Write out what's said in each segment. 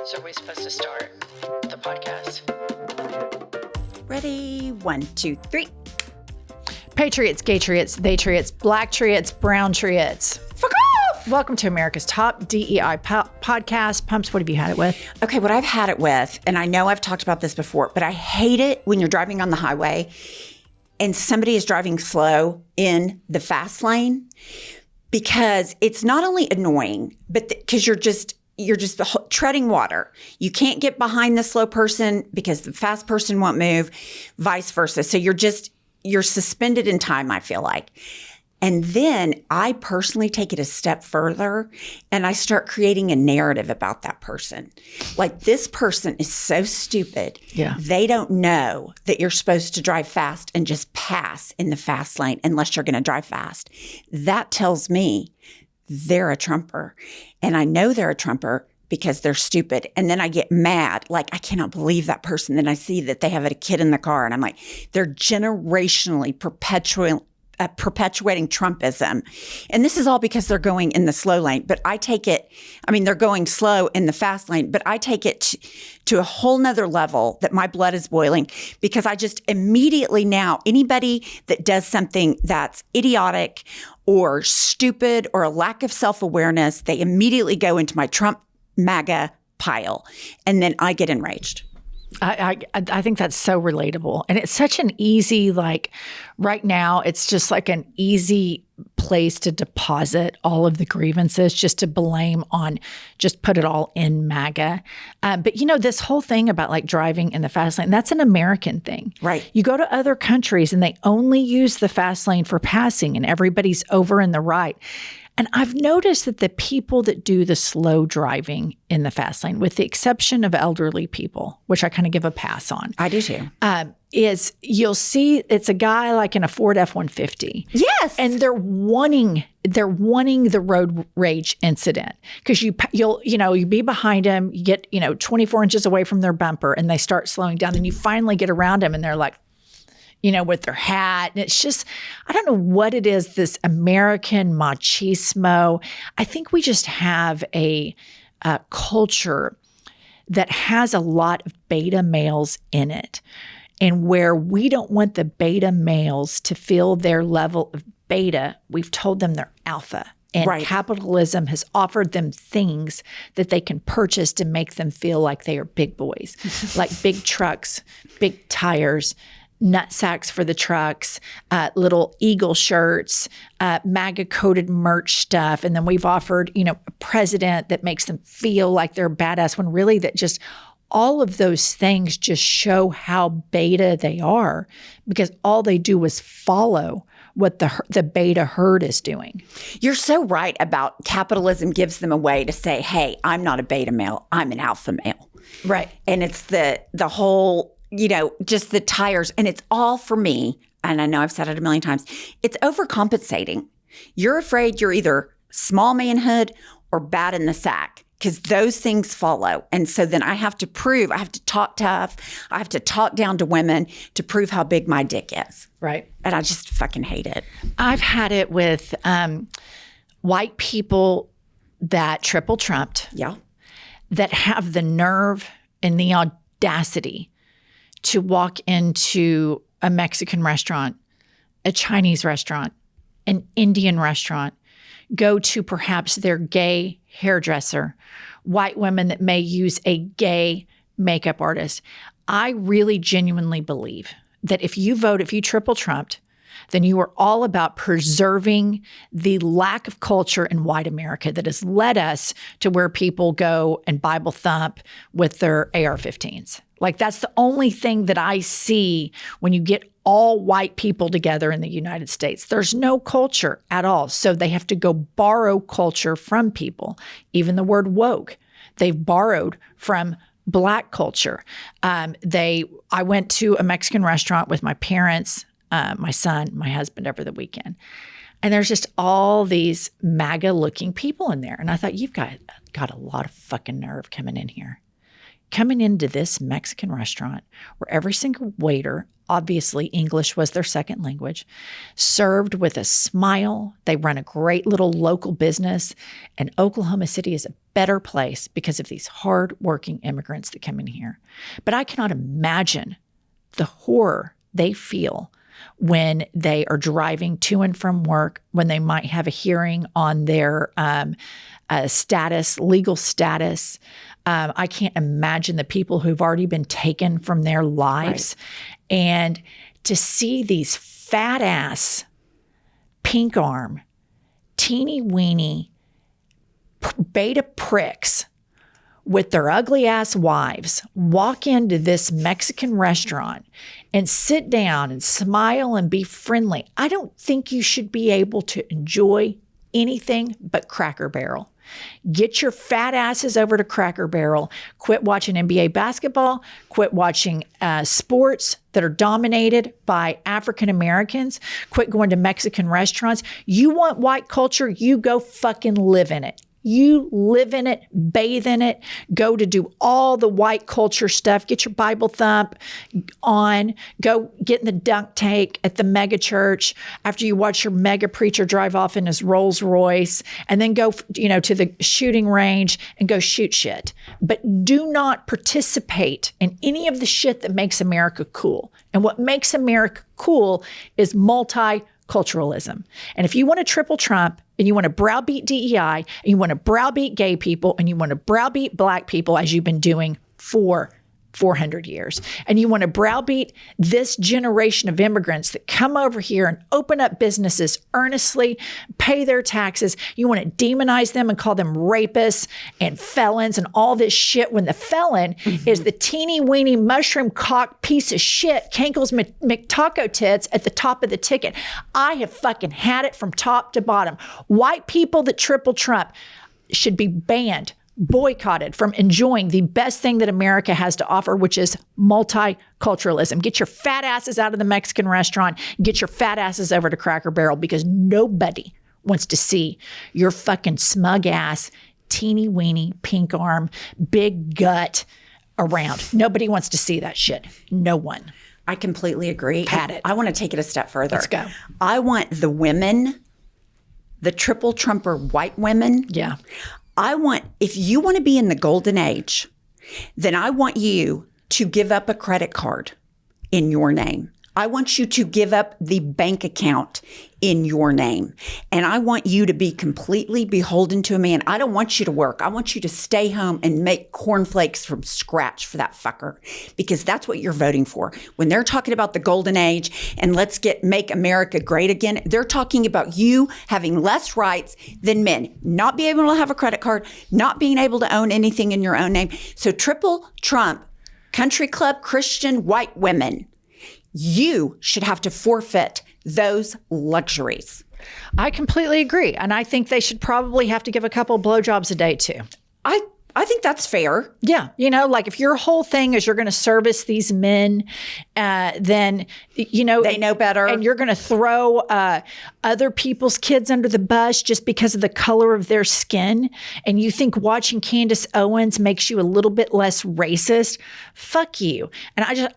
So are we supposed to start the podcast? Ready? 1, 2, 3. Patriots, gay triots, they triots, black triots, brown triots. Fuck off! Welcome to America's top DEI podcast. Pumps, what have you had it with? Okay, what I've had it with, and I know I've talked about this before, but I hate it when you're driving on the highway and somebody is driving slow in the fast lane, because it's not only annoying, but because you're just treading water. You can't get behind the slow person because the fast person won't move, vice versa. So you're suspended in time, I feel like. And then I personally take it a step further and I start creating a narrative about that person. Like, this person is so stupid. Yeah. They don't know that you're supposed to drive fast and just pass in the fast lane unless you're going to drive fast. That tells me they're a Trumper. And I know they're a Trumper because they're stupid. And then I get mad. Like, I cannot believe that person. Then I see that they have a kid in the car and I'm like, they're generationally perpetuating Trumpism. And this is all because they're going in the slow lane. But I take it, they're going slow in the fast lane, but I take it to a whole nother level that my blood is boiling, because I just immediately now, anybody that does something that's idiotic or stupid or a lack of self-awareness, they immediately go into my Trump MAGA pile. And then I get enraged. I think that's so relatable. And it's such an easy, right now, it's just like an easy place to deposit all of the grievances, just to blame on, just put it all in MAGA. But this whole thing about driving in the fast lane, that's an American thing. Right. You go to other countries and they only use the fast lane for passing and everybody's over in the right. And I've noticed that the people that do the slow driving in the fast lane, with the exception of elderly people, which I kind of give a pass on. I do too. Is you'll see it's a guy like in a Ford F-150. Yes. And they're wanting the road rage incident, because you'll be behind him, you get 24 inches away from their bumper and they start slowing down and you finally get around them and they're like, with their hat. And it's just, I don't know what it is, this American machismo. I think we just have a culture that has a lot of beta males in it, and where we don't want the beta males to feel their level of beta. We've told them they're alpha. And right. Capitalism has offered them things that they can purchase to make them feel like they are big boys, like big trucks, big tires, nut sacks for the trucks, little eagle shirts, MAGA coded merch stuff. And then we've offered, a president that makes them feel like they're badass, when really that just, all of those things just show how beta they are, because all they do is follow what the beta herd is doing. You're so right about capitalism gives them a way to say, hey, I'm not a beta male, I'm an alpha male. Right. And it's the whole, just the tires. And it's all, for me, and I know I've said it a million times, it's overcompensating. You're afraid you're either small manhood or bad in the sack, because those things follow. And so then I have to talk tough. I have to talk down to women to prove how big my dick is. Right. And I just fucking hate it. I've had it with white people that triple trumped. Yeah. That have the nerve and the audacity to walk into a Mexican restaurant, a Chinese restaurant, an Indian restaurant, go to perhaps their gay hairdresser, white women that may use a gay makeup artist. I really genuinely believe that if you triple trumped, then you are all about preserving the lack of culture in white America that has led us to where people go and Bible thump with their AR-15s. That's the only thing that I see when you get all white people together in the United States. There's no culture at all. So they have to go borrow culture from people. Even the word woke, they've borrowed from Black culture. I went to a Mexican restaurant with my parents, my son, my husband over the weekend. And there's just all these MAGA-looking people in there. And I thought, you've got a lot of fucking nerve coming in here. Coming into this Mexican restaurant where every single waiter obviously English was their second language, served with a smile. They run a great little local business. And Oklahoma City is a better place because of these hardworking immigrants that come in here. But I cannot imagine the horror they feel when they are driving to and from work, when they might have a hearing on their legal status. I can't imagine the people who've already been taken from their lives. Right. And to see these fat ass, pink arm, teeny weeny, beta pricks with their ugly ass wives walk into this Mexican restaurant and sit down and smile and be friendly. I don't think you should be able to enjoy anything but Cracker Barrel. Get your fat asses over to Cracker Barrel. Quit watching NBA basketball. Quit watching sports that are dominated by African Americans. Quit going to Mexican restaurants. You want white culture? You go fucking live in it. You live in it, bathe in it, go to do all the white culture stuff, get your Bible thump on, go get in the dunk tank at the mega church after you watch your mega preacher drive off in his Rolls Royce, and then go, to the shooting range and go shoot shit. But do not participate in any of the shit that makes America cool. And what makes America cool is multiculturalism. And if you want to triple Trump, and you want to browbeat DEI, and you want to browbeat gay people, and you want to browbeat Black people, as you've been doing for 400 years, and you want to browbeat this generation of immigrants that come over here and open up businesses earnestly, pay their taxes. You want to demonize them and call them rapists and felons and all this shit, when the felon is the teeny weeny mushroom cock piece of shit, Cankles McTaco tits at the top of the ticket. I have fucking had it from top to bottom. White people that triple Trump should be banned, boycotted from enjoying the best thing that America has to offer, which is multiculturalism. Get your fat asses out of the Mexican restaurant. Get your fat asses over to Cracker Barrel, because nobody wants to see your fucking smug ass, teeny weeny, pink arm, big gut around. Nobody wants to see that shit. No one. I completely agree. Pat it. I want to take it a step further. Let's go. I want the women, the triple Trumper white women. Yeah. If you want to be in the golden age, then I want you to give up a credit card in your name. I want you to give up the bank account in your name. And I want you to be completely beholden to a man. I don't want you to work. I want you to stay home and make cornflakes from scratch for that fucker, because that's what you're voting for. When they're talking about the golden age and make America great again, they're talking about you having less rights than men, not being able to have a credit card, not being able to own anything in your own name. So triple Trump, country club, Christian, white women, you should have to forfeit those luxuries. I completely agree. And I think they should probably have to give a couple blowjobs a day too. I think that's fair. Yeah. Like if your whole thing is you're going to service these men, then, they know better. And you're going to throw other people's kids under the bus just because of the color of their skin. And you think watching Candace Owens makes you a little bit less racist. Fuck you. And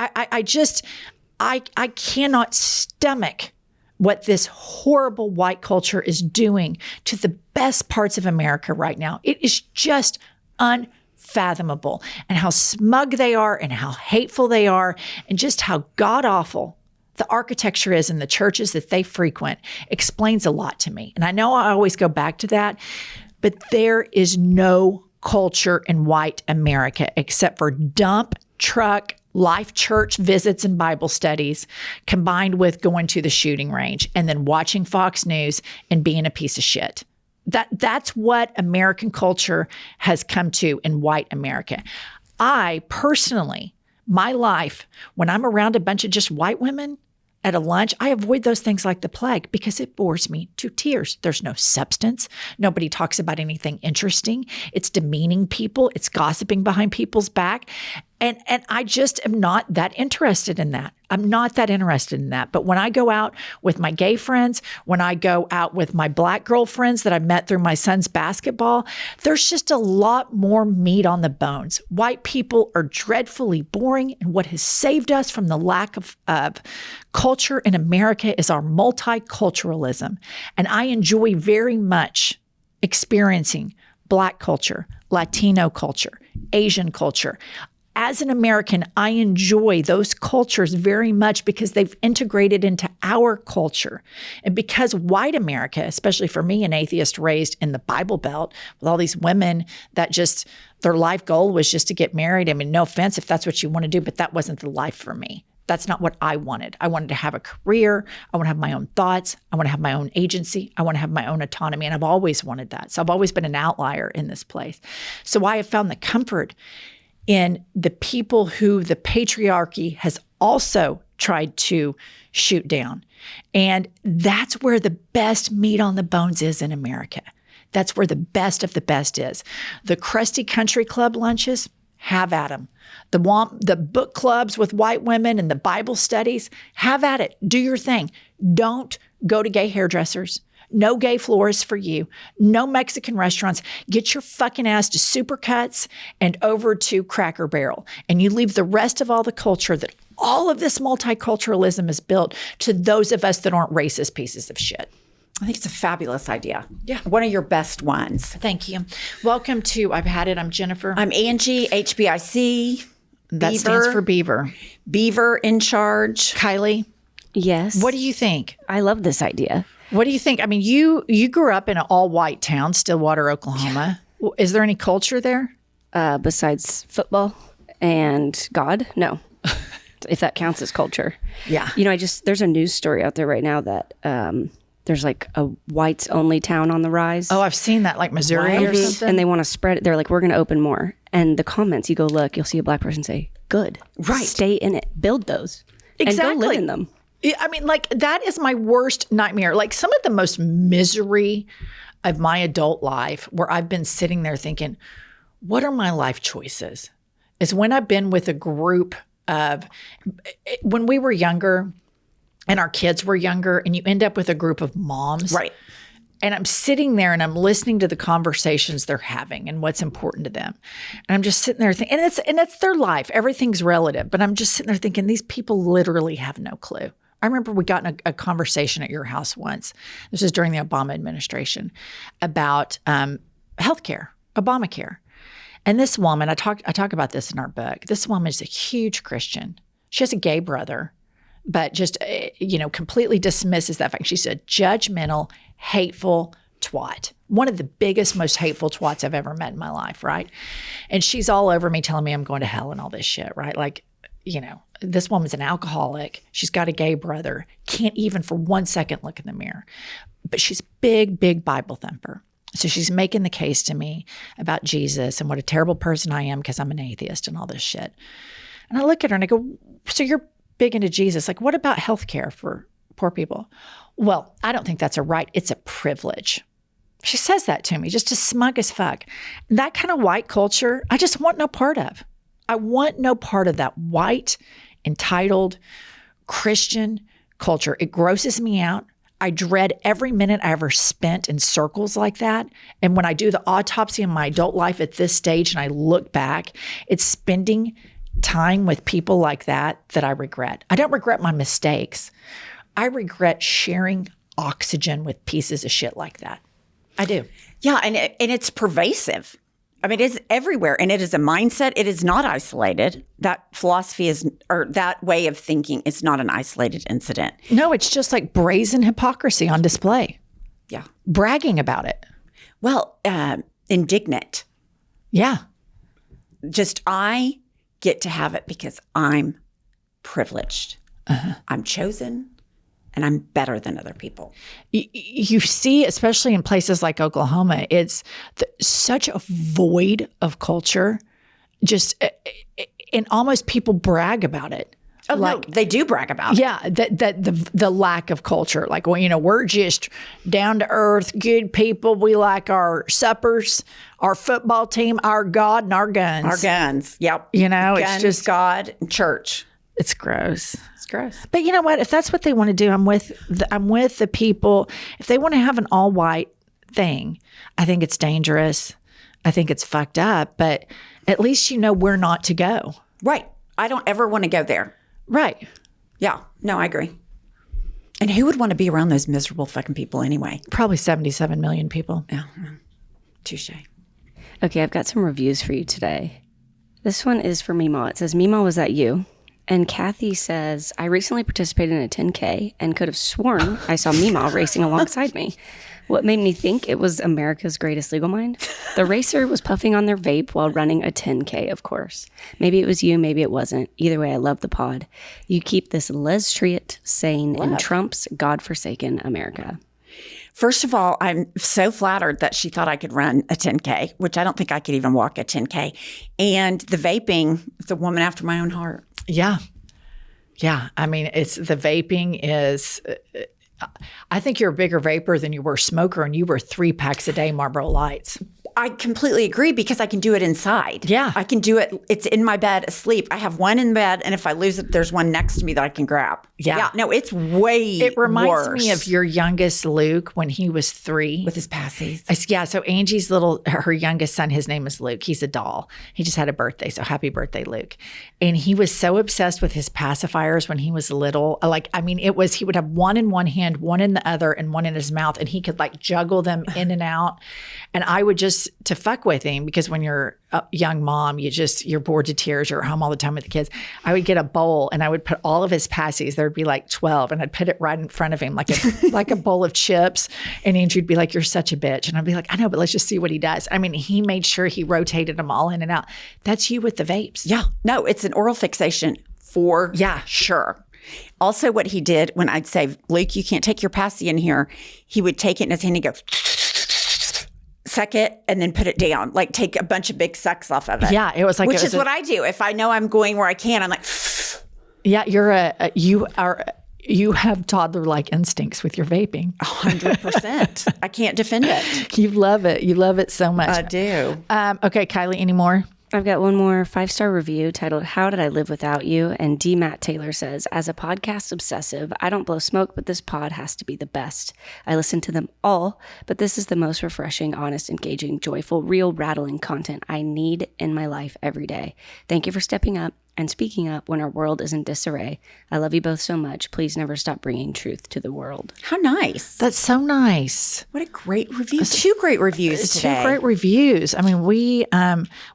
I cannot stomach what this horrible white culture is doing to the best parts of America right now. It is just unfathomable, and how smug they are and how hateful they are and just how god-awful the architecture is in the churches that they frequent explains a lot to me. And I know I always go back to that, but there is no culture in white America except for dump truck Life Church visits and Bible studies, combined with going to the shooting range and then watching Fox News and being a piece of shit. That's what American culture has come to in white America. I personally, my life, when I'm around a bunch of just white women at a lunch, I avoid those things like the plague because it bores me to tears. There's no substance. Nobody talks about anything interesting. It's demeaning people. It's gossiping behind people's back. And I just am not that interested in that. I'm not that interested in that. But when I go out with my gay friends, when I go out with my Black girlfriends that I met through my son's basketball, there's just a lot more meat on the bones. White people are dreadfully boring, and what has saved us from the lack of culture in America is our multiculturalism. And I enjoy very much experiencing Black culture, Latino culture, Asian culture. As an American, I enjoy those cultures very much because they've integrated into our culture. And because white America, especially for me, an atheist raised in the Bible Belt with all these women that just, their life goal was just to get married. I mean, no offense if that's what you want to do, but that wasn't the life for me. That's not what I wanted. I wanted to have a career. I want to have my own thoughts. I want to have my own agency. I want to have my own autonomy. And I've always wanted that. So I've always been an outlier in this place. So I have found the comfort in the people who the patriarchy has also tried to shoot down. And that's where the best meat on the bones is in America. That's where the best of the best is. The crusty country club lunches, have at them. The book clubs with white women and the Bible studies, have at it. Do your thing. Don't go to gay hairdressers. No gay florists for you. No Mexican restaurants. Get your fucking ass to Supercuts and over to Cracker Barrel. And you leave the rest of all the culture that all of this multiculturalism is built to those of us that aren't racist pieces of shit. I think it's a fabulous idea. Yeah. One of your best ones. Thank you. Welcome to I've Had It. I'm Jennifer. I'm Angie, HBIC. That stands for Beaver. Beaver in charge. Kylie, Yes. what do you think? I love this idea. What do you think? I mean, you grew up in an all-white town, Stillwater, Oklahoma. Is there any culture there? Besides football and God? No. If that counts as culture. Yeah. You know, there's a news story out there right now that there's like a whites only town on the rise. Oh, I've seen that, like Missouri or something. And they want to spread it. They're like, we're going to open more. And the comments, you go look, you'll see a Black person say, good. Right. Stay in it. Build those. Exactly. And go live in them. I mean, like, that is my worst nightmare. Like, some of the most misery of my adult life where I've been sitting there thinking, what are my life choices? Is when I've been with a group of, when we were younger and our kids were younger, and you end up with a group of moms. Right. And I'm sitting there and I'm listening to the conversations they're having and what's important to them. And I'm just sitting there thinking, and it's their life. Everything's relative. But I'm just sitting there thinking, these people literally have no clue. I remember we got in a conversation at your house once. This was during the Obama administration about healthcare, Obamacare. And this woman, I talk about this in our book. This woman is a huge Christian. She has a gay brother, but just, completely dismisses that fact. She's a judgmental, hateful twat. One of the biggest, most hateful twats I've ever met in my life, right? And she's all over me telling me I'm going to hell and all this shit, right? Like, this woman's an alcoholic. She's got a gay brother. Can't even for 1 second look in the mirror. But she's a big, big Bible thumper. So she's making the case to me about Jesus and what a terrible person I am because I'm an atheist and all this shit. And I look at her and I go, so you're big into Jesus. Like, what about healthcare for poor people? Well, I don't think that's a right. It's a privilege. She says that to me, just as smug as fuck. That kind of white culture, I just want no part of. I want no part of that white, entitled, Christian culture. It grosses me out. I dread every minute I ever spent in circles like that. And when I do the autopsy of my adult life at this stage and I look back, it's spending time with people like that I regret. I don't regret my mistakes. I regret sharing oxygen with pieces of shit like that. I do. Yeah, and it's pervasive. I mean, it's everywhere, and it is a mindset. It is not isolated. That philosophy or that way of thinking is not an isolated incident. No, it's just like brazen hypocrisy on display. Yeah. Bragging about it. Well, indignant. Yeah. Just, I get to have it because I'm privileged. I'm chosen, and I'm better than other people. You see, especially in places like Oklahoma, it's such a void of culture. Just, and almost people brag about it. Oh, no, they do brag about it. Yeah, the lack of culture. Like, well, we're just down to earth, good people. We like our suppers, our football team, our God, and our guns. Our guns. Yep. Guns, it's just God and church. It's gross. It's gross. But you know what? If that's what they want to do, I'm with the people. If they want to have an all white thing, I think it's dangerous. I think it's fucked up. But at least we're not to go. Right. I don't ever want to go there. Right. Yeah. No, I agree. And who would want to be around those miserable fucking people anyway? Probably 77 million people. Yeah. Touche. Okay, I've got some reviews for you today. This one is for Mimo. It says, Mimo, was that you? And Kathy says, I recently participated in a 10K and could have sworn I saw Mimo racing alongside me. What made me think it was America's greatest legal mind? The racer was puffing on their vape while running a 10K, of course. Maybe it was you, maybe it wasn't. Either way, I love the pod. You keep this Les Triet sane in Trump's godforsaken America. First of all, I'm so flattered that she thought I could run a 10K, which I don't think I could even walk a 10K. And the vaping, it's a woman after my own heart. Yeah. Yeah. I mean, the vaping is... I think you're a bigger vapor than you were a smoker, and you were 3 packs a day Marlboro Lights. I completely agree because I can do it inside. Yeah. I can do it. It's in my bed asleep. I have one in bed, and if I lose it, there's one next to me that I can grab. Yeah. No, it's way It reminds worse. me of your youngest Luke when he was 3. With his passies. Yeah, so Angie's her youngest son, his name is Luke. He's a doll. He just had a birthday, so happy birthday, Luke. And he was so obsessed with his pacifiers when he was little. He would have one in one hand, one in the other, and one in his mouth, and he could juggle them in and out. And I would just, to fuck with him, because when you're a young mom, you're bored to tears, you're at home all the time with the kids. I would get a bowl and I would put all of his passies, there'd be 12, and I'd put it right in front of him like a bowl of chips. And Andrew'd be like, you're such a bitch. And I'd be like, I know, but let's just see what he does. I mean, he made sure he rotated them all in and out. That's you with the vapes. Yeah. No, it's an oral fixation for sure. Also, what he did when I'd say, Luke, you can't take your passy in here, he would take it in his hand and go, suck it, and then put it down. Take a bunch of big sucks off of it. Yeah, it was which is what I do. If I know I'm going where I can, I'm like, yeah, you have toddler-like instincts with your vaping. 100%. I can't defend it. You love it. You love it so much. I do. Okay, Kylie, any more? I've got one more 5-star review titled, How Did I Live Without You? And D. Matt Taylor says, as a podcast obsessive, I don't blow smoke, but this pod has to be the best. I listen to them all, but this is the most refreshing, honest, engaging, joyful, real, rattling content I need in my life every day. Thank you for stepping up and speaking up when our world is in disarray. I love you both so much. Please never stop bringing truth to the world. How nice. That's so nice. What a great review. 2 great reviews today. 2 great reviews. I mean,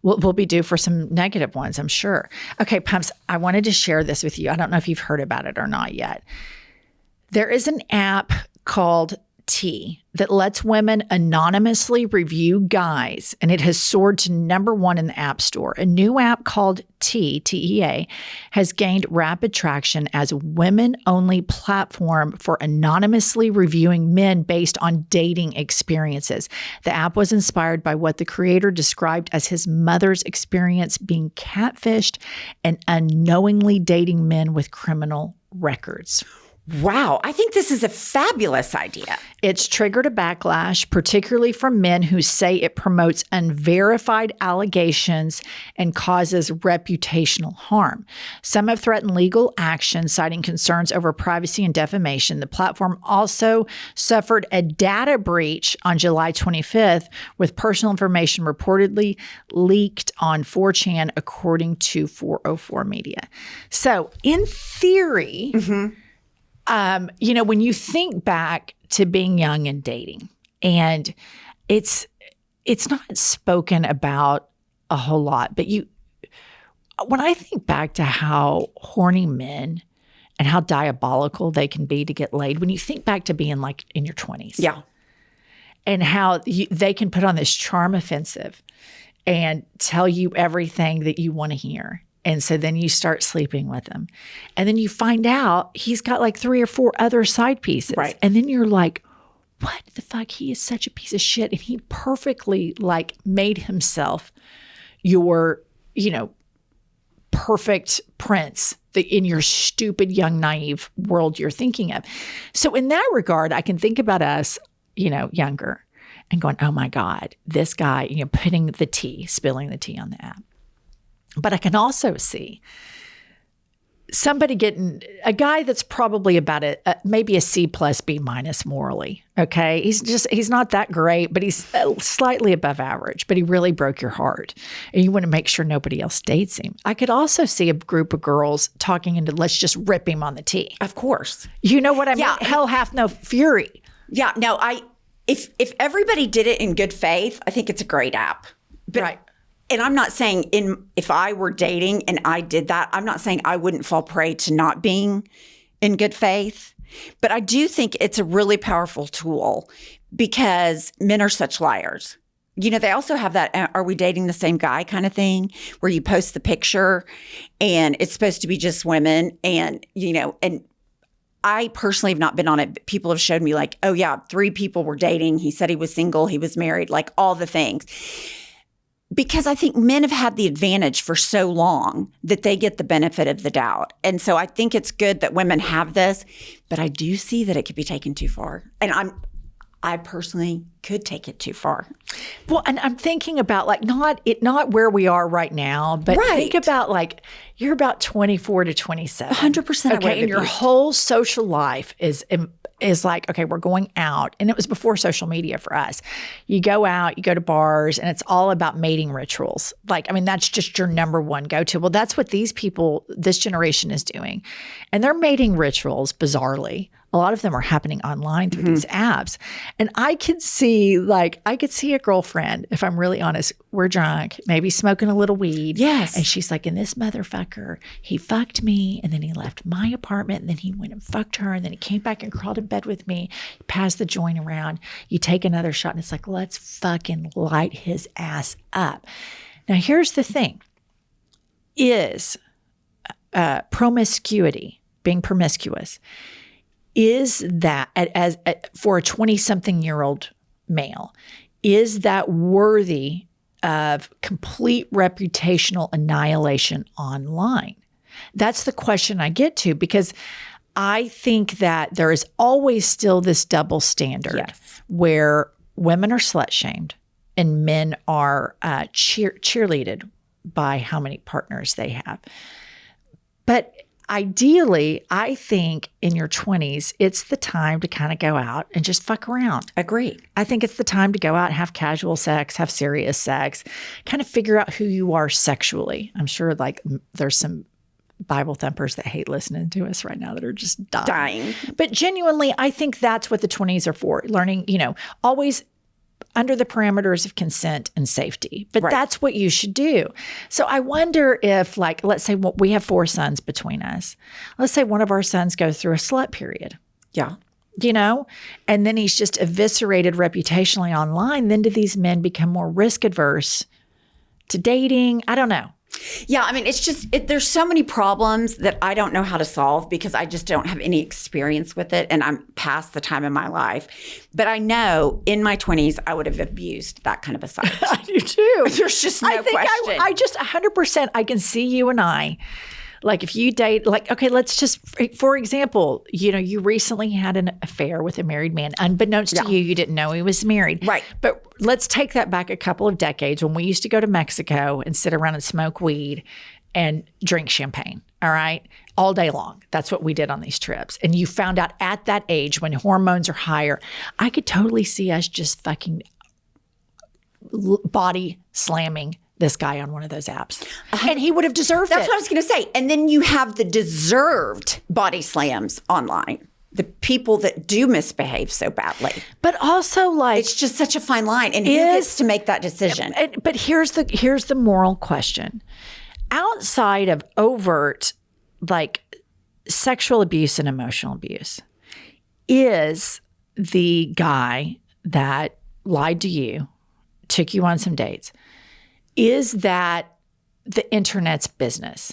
we'll be due for some negative ones, I'm sure. Okay, Pumps, I wanted to share this with you. I don't know if you've heard about it or not yet. There is an app called T that lets women anonymously review guys, and it has soared to #1 in the App Store. A new app called TEA, has gained rapid traction as a women-only platform for anonymously reviewing men based on dating experiences. The app was inspired by what the creator described as his mother's experience being catfished and unknowingly dating men with criminal records. Wow, I think this is a fabulous idea. It's triggered a backlash, particularly from men who say it promotes unverified allegations and causes reputational harm. Some have threatened legal action, citing concerns over privacy and defamation. The platform also suffered a data breach on July 25th, with personal information reportedly leaked on 4chan, according to 404 Media. So, in theory... when you think back to being young and dating, and it's not spoken about a whole lot, but when I think back to how horny men and how diabolical they can be to get laid, when you think back to being in your 20s. Yeah. And how they can put on this charm offensive and tell you everything that you want to hear. And so then you start sleeping with him. And then you find out he's got 3 or 4 other side pieces. Right. And then you're like, what the fuck? He is such a piece of shit. And he perfectly made himself your, perfect prince in your stupid, young, naive world you're thinking of. So in that regard, I can think about us, younger and going, oh my God, this guy, spilling the tea on the app. But I can also see somebody getting a guy that's probably about maybe a C plus B minus morally. Okay. He's not that great, but he's slightly above average, but he really broke your heart and you want to make sure nobody else dates him. I could also see a group of girls talking into, let's just rip him on the tee. Of course. You know what I mean? Hell hath no fury. Yeah. No, if everybody did it in good faith, I think it's a great app. But, right. And I'm not saying if I were dating and I did that, I'm not saying I wouldn't fall prey to not being in good faith. But I do think it's a really powerful tool because men are such liars. They also have that, are we dating the same guy kind of thing where you post the picture and it's supposed to be just women and I personally have not been on it. People have showed me like, oh yeah, 3 people were dating. He said he was single. He was married, like all the things. Because I think men have had the advantage for so long that they get the benefit of the doubt. And so I think it's good that women have this, but I do see that it could be taken too far. And I personally could take it too far. Well, and I'm thinking about like not where we are right now, but think about like you're about 24 to 27. 100%. Okay, and your whole social life is like, okay, we're going out. And it was before social media for us. You go out, you go to bars, and it's all about mating rituals. Like, I mean, that's just your number one go-to. Well, that's what this generation is doing. And their mating rituals, bizarrely, a lot of them are happening online through these apps. And I could see a girlfriend, if I'm really honest, we're drunk, maybe smoking a little weed. Yes. And she's like, and this motherfucker, he fucked me, and then he left my apartment, and then he went and fucked her, and then he came back and crawled in bed with me, passed the joint around, you take another shot, and it's like, let's fucking light his ass up. Now, here's the thing. Is promiscuity, being promiscuous, is that for a 20-something-year-old male, is that worthy of complete reputational annihilation online? That's the question I get to, because I think that there is always still this double standard where women are slut-shamed and men are cheerleaded by how many partners they have. But ideally, I think in your 20s, it's the time to kind of go out and just fuck around. Agree. I think it's the time to go out and have casual sex, have serious sex, kind of figure out who you are sexually. I'm sure like there's some Bible thumpers that hate listening to us right now that are just dying. But genuinely, I think that's what the 20s are for. Learning, always under the parameters of consent and safety. But that's what you should do. So I wonder if, like, let's say we have 4 sons between us. Let's say one of our sons goes through a slut period. Yeah. And then he's just eviscerated reputationally online. Then do these men become more risk adverse to dating? I don't know. Yeah, I mean, it's just, there's so many problems that I don't know how to solve because I just don't have any experience with it and I'm past the time in my life. But I know in my 20s, I would have abused that kind of a site. I do too. There's just no question. I just 100%, I can see you and I. Like if you date, like, okay, let's just, for example, you recently had an affair with a married man. Unbeknownst to you, you didn't know he was married. Right. But let's take that back a couple of decades when we used to go to Mexico and sit around and smoke weed and drink champagne. All right. All day long. That's what we did on these trips. And you found out at that age when hormones are higher, I could totally see us just fucking body slamming this guy on one of those apps. And he would have deserved That's it. what I was going to say. And then you have the deserved body slams online. The people that do misbehave so badly. But also like... It's just such a fine line. And who gets to make that decision? But here's the moral question. Outside of overt like sexual abuse and emotional abuse, is the guy that lied to you, took you on some dates, is that the internet's business?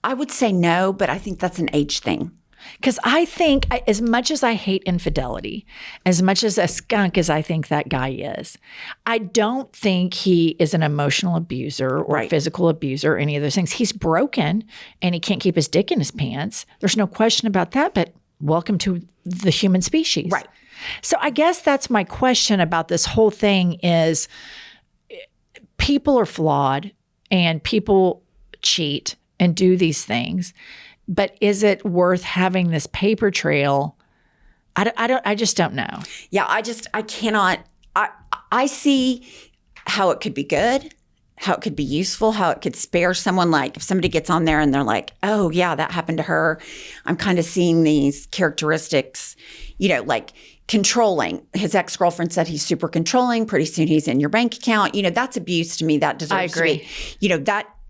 I would say no, but I think that's an age thing. Because I think, as much as I hate infidelity, as much as a skunk as I think that guy is, I don't think he is an emotional abuser or physical abuser or any of those things. He's broken and he can't keep his dick in his pants. There's no question about that, but welcome to the human species. Right. So I guess that's my question about this whole thing is people are flawed and people cheat and do these things. But is it worth having this paper trail? I just don't know. Yeah, I cannot. I see how it could be good, how it could be useful, how it could spare someone. Like if somebody gets on there and they're like, oh yeah, that happened to her. I'm kind of seeing these characteristics, like controlling. His ex-girlfriend said he's super controlling. Pretty soon he's in your bank account. That's abuse to me. That deserves to be,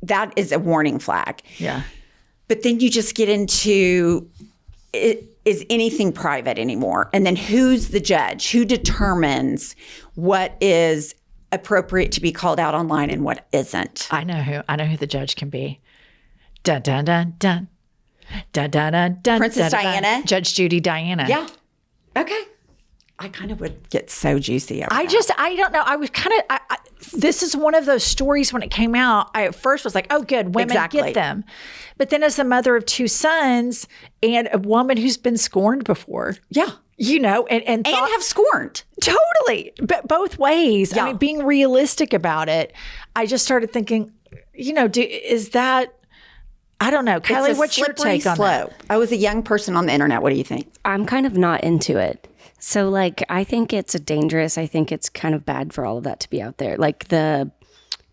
that is a warning flag. Yeah. But then you just get into, is anything private anymore? And then who's the judge? Who determines what is appropriate to be called out online and what isn't? I know who the judge can be. Dun dun dun dun. Dun dun dun dun. Princess dun, Diana? Dun. Judge Judy Diana. Yeah. Okay. I kind of would get so juicy over I don't know. I was kind of, this is one of those stories when it came out. I at first was like, oh, good, women get them. But then as a mother of 2 sons and a woman who's been scorned before. Yeah. And have scorned. Totally. But both ways. Yeah. I mean, being realistic about it, I just started thinking, is that, I don't know. Kylie, what's your take on that? I was a young person on the internet. What do you think? I'm kind of not into it. So I think it's dangerous. I think it's kind of bad for all of that to be out there. Like the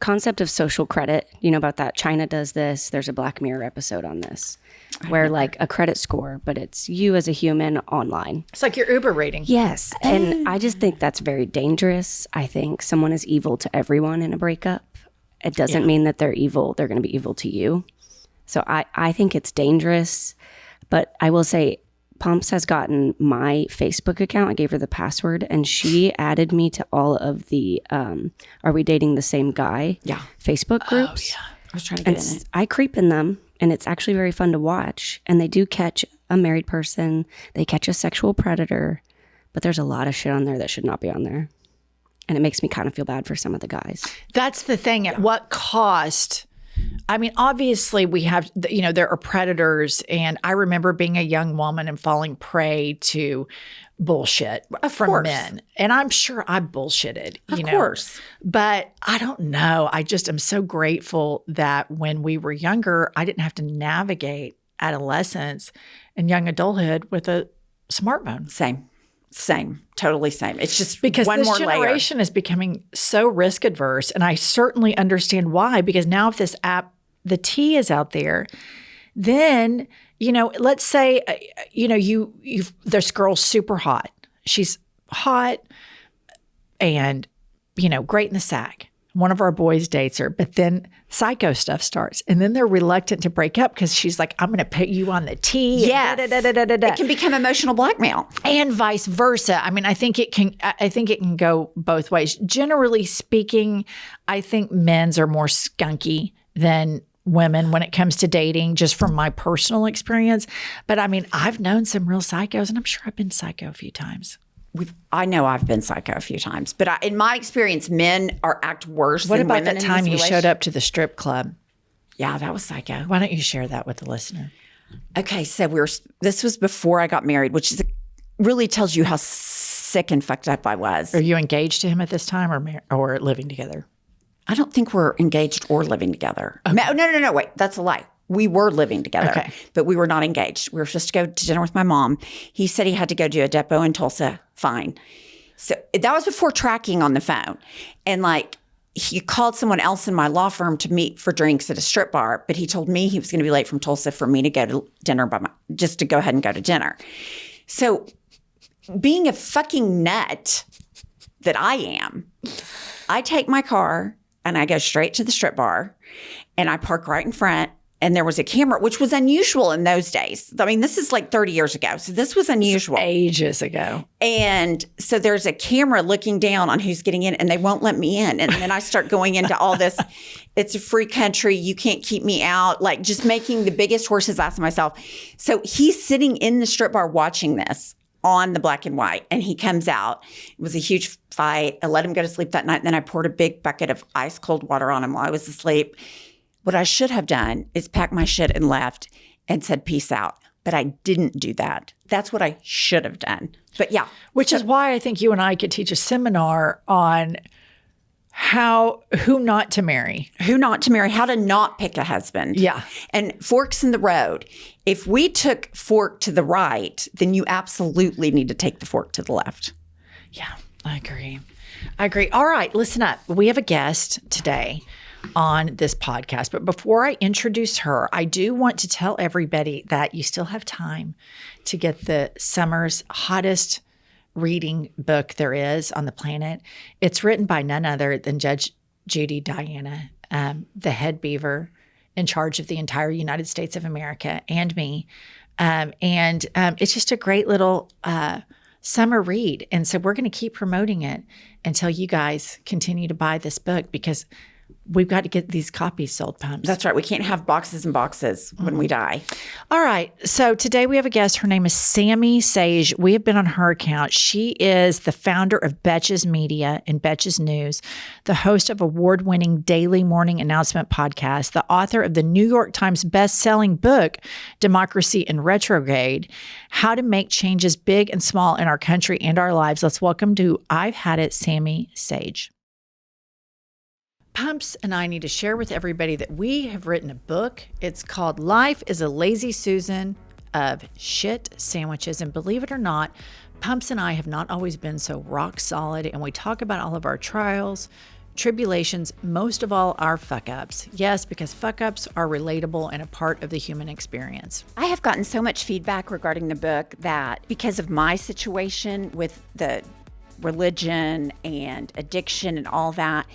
concept of social credit, about that. China does this. There's a Black Mirror episode on this where a credit score, but it's you as a human online. It's like your Uber rating. Yes. And I just think that's very dangerous. I think someone is evil to everyone in a breakup. It doesn't mean that they're evil. They're going to be evil to you. So I think it's dangerous. But I will say, Pumps has gotten my Facebook account. I gave her the password and she added me to all of the Are We Dating the Same Guy? Yeah. Facebook groups. Oh, yeah. I was trying to get in it. I creep in them and it's actually very fun to watch. And they do catch a married person. They catch a sexual predator. But there's a lot of shit on there that should not be on there. And it makes me kind of feel bad for some of the guys. That's the thing. At what cost? I mean, obviously we have, there are predators, and I remember being a young woman and falling prey to bullshit from men. And I'm sure I bullshitted, Of course. But I don't know. I just am so grateful that when we were younger, I didn't have to navigate adolescence and young adulthood with a smartphone. Same, totally same. It's just because one this more generation is becoming so risk adverse, and I certainly understand why. Because now, if this app, the T is out there, then let's say this girl's super hot. She's hot, and great in the sack. One of our boys dates her, but then psycho stuff starts. And then they're reluctant to break up because she's like, I'm going to put you on the T. Yes. It can become emotional blackmail. And vice versa. I mean, I think it can go both ways. Generally speaking, I think men's are more skunky than women when it comes to dating, just from my personal experience. But I mean, I've known some real psychos, and I'm sure I've been psycho a few times. I know I've been psycho a few times, but in my experience, men act worse than women. What about that time you showed up to the strip club? Yeah, that was psycho. Why don't you share that with the listener? Okay, so this was before I got married, which really tells you how sick and fucked up I was. Are you engaged to him at this time or living together? I don't think we're engaged or living together. Okay. No, wait, that's a lie. We were living together, but we were not engaged. We were supposed to go to dinner with my mom. He said he had to go do a depot in Tulsa. Fine. So that was before tracking on the phone. And he called someone else in my law firm to meet for drinks at a strip bar, but he told me he was going to be late from Tulsa for me to go to dinner just to go ahead and go to dinner. So being a fucking nut that I am, I take my car and I go straight to the strip bar and I park right in front. and there was a camera, which was unusual in those days. I mean, this is like 30 years ago. So this was unusual. Ages ago. And so there's a camera looking down on who's getting in, and they won't let me in. And then I start going into all this, it's a free country, you can't keep me out, like just making the biggest horse's ass of myself. So he's sitting in the strip bar watching this on the black and white, and he comes out. It was a huge fight. I let him go to sleep that night, and then I poured a big bucket of ice cold water on him while I was asleep. What I should have done is pack my shit and left and said, peace out. But I didn't do that. That's what I should have done. But yeah. Which is why I think you and I could teach a seminar on who not to marry. Who not to marry, how to not pick a husband. Yeah. And forks in the road. If we took fork to the right, then you absolutely need to take the fork to the left. Yeah, I agree. All right, listen up. We have a guest today on this podcast. But before I introduce her, I do want to tell everybody that you still have time to get the summer's hottest reading book there is on the planet. It's written by none other than Judge Judy Diana, the head beaver in charge of the entire United States of America, and me. And it's just a great little summer read. And so we're going to keep promoting it until you guys continue to buy this book, because we've got to get these copies sold, Pumps. That's right. We can't have boxes and boxes when we die. All right. So today we have a guest. Her name is Sami Sage. We have been on her account. She is the founder of Betches Media and Betches News, the host of award-winning daily morning announcement podcast, the author of the New York Times best-selling book, Democracy in Retrograde, How to Make Changes Big and Small in Our Country and Our Lives. Let's welcome to I've Had It, Sami Sage. Pumps and I need to share with everybody that we have written a book. It's called Life is a Lazy Susan of Shit Sandwiches. And believe it or not, Pumps and I have not always been so rock solid. And we talk about all of our trials, tribulations, most of all our fuck ups. Yes, because fuck ups are relatable and a part of the human experience. I have gotten so much feedback regarding the book that because of my situation with the religion and addiction and all that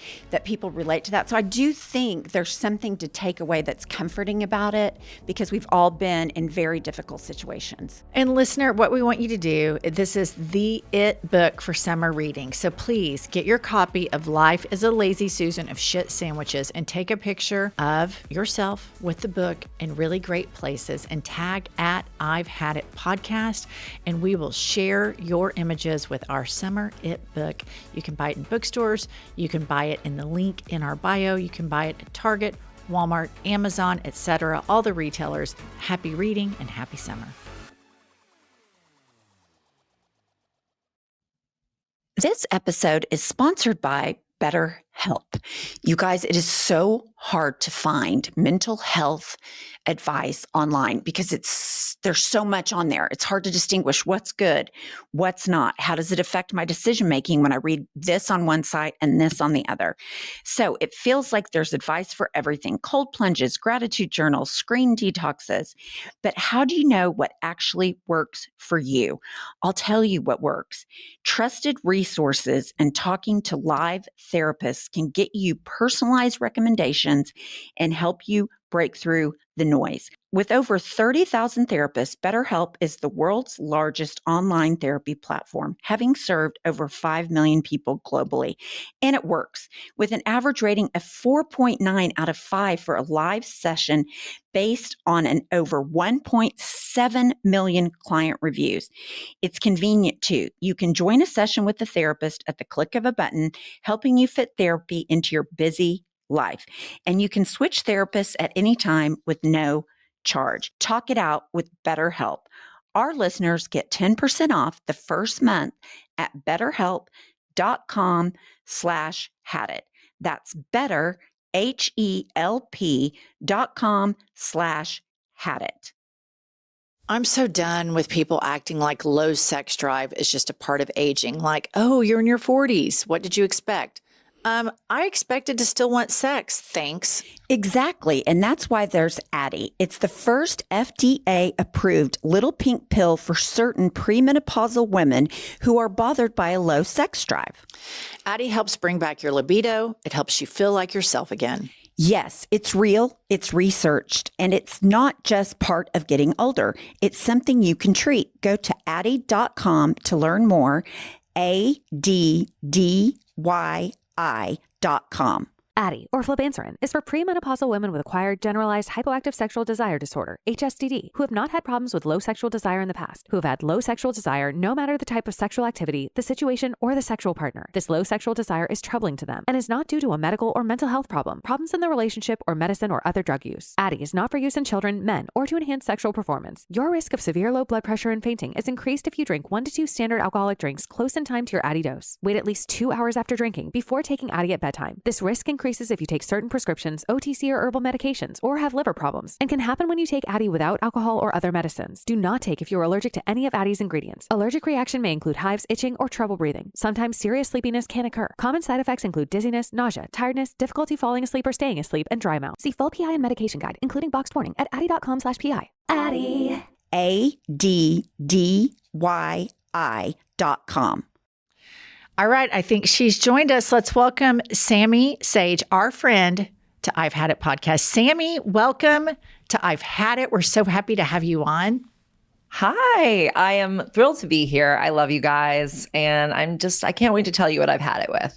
people relate to that. So I do think there's something to take away that's comforting about it, because we've all been in very difficult situations. And listener, what we want you to do, this is the it book for summer reading. So please get your copy of Life is a Lazy Susan of Shit Sandwiches and take a picture of yourself with the book in really great places and tag at I've Had It podcast, and we will share your images with our summer it book. You can buy it in bookstores. You can buy it in the link in our bio. You can buy it at Target, Walmart, Amazon, etc. All the retailers. Happy reading and happy summer. This episode is sponsored by BetterHelp. You guys, it is so hard to find mental health advice online because there's so much on there. It's hard to distinguish what's good, what's not. How does it affect my decision making when I read this on one site and this on the other? So it feels like there's advice for everything: cold plunges, gratitude journals, screen detoxes. But how do you know what actually works for you? I'll tell you what works. Trusted resources and talking to live therapists can get you personalized recommendations and help you break through the noise. With over 30,000 therapists, BetterHelp is the world's largest online therapy platform, having served over 5 million people globally. And it works, with an average rating of 4.9 out of 5 for a live session based on an over 1.7 million client reviews. It's convenient too. You can join a session with the therapist at the click of a button, helping you fit therapy into your busy life. And you can switch therapists at any time with no charge. Talk it out with BetterHelp. Our listeners get 10% off the first month at betterhelp.com/hadit. That's better, HELP.com/hadit. I'm so done with people acting like low sex drive is just a part of aging. Like, oh, you're in your 40s. What did you expect? I expected to still want sex. Thanks. Exactly. And that's why there's Addi. It's the first FDA-approved little pink pill for certain premenopausal women who are bothered by a low sex drive. Addi helps bring back your libido. It helps you feel like yourself again. Yes, it's real, it's researched, and it's not just part of getting older. It's something you can treat. Go to Addi.com to learn more. ADDYI.com. Addi, or flibanserin, is for premenopausal women with acquired generalized hypoactive sexual desire disorder, HSDD, who have not had problems with low sexual desire in the past, who have had low sexual desire no matter the type of sexual activity, the situation, or the sexual partner. This low sexual desire is troubling to them and is not due to a medical or mental health problem, problems in the relationship, or medicine or other drug use. Addi is not for use in children, men, or to enhance sexual performance. Your risk of severe low blood pressure and fainting is increased if you drink 1 to 2 standard alcoholic drinks close in time to your Addi dose. Wait at least 2 hours after drinking before taking Addi at bedtime. This risk increases if you take certain prescriptions, OTC or herbal medications, or have liver problems, and can happen when you take Addi without alcohol or other medicines. Do not take if you are allergic to any of Addi's ingredients. Allergic reaction may include hives, itching, or trouble breathing. Sometimes serious sleepiness can occur. Common side effects include dizziness, nausea, tiredness, difficulty falling asleep or staying asleep, and dry mouth. See full PI and medication guide, including boxed warning, at addi.com/PI. Addi. ADDYI.com. All right, I think she's joined us. Let's welcome Sami Sage, our friend, to I've Had It podcast. Sammy, welcome to I've Had It. We're so happy to have you on. Hi, I am thrilled to be here. I love you guys. And I can't wait to tell you what I've had it with.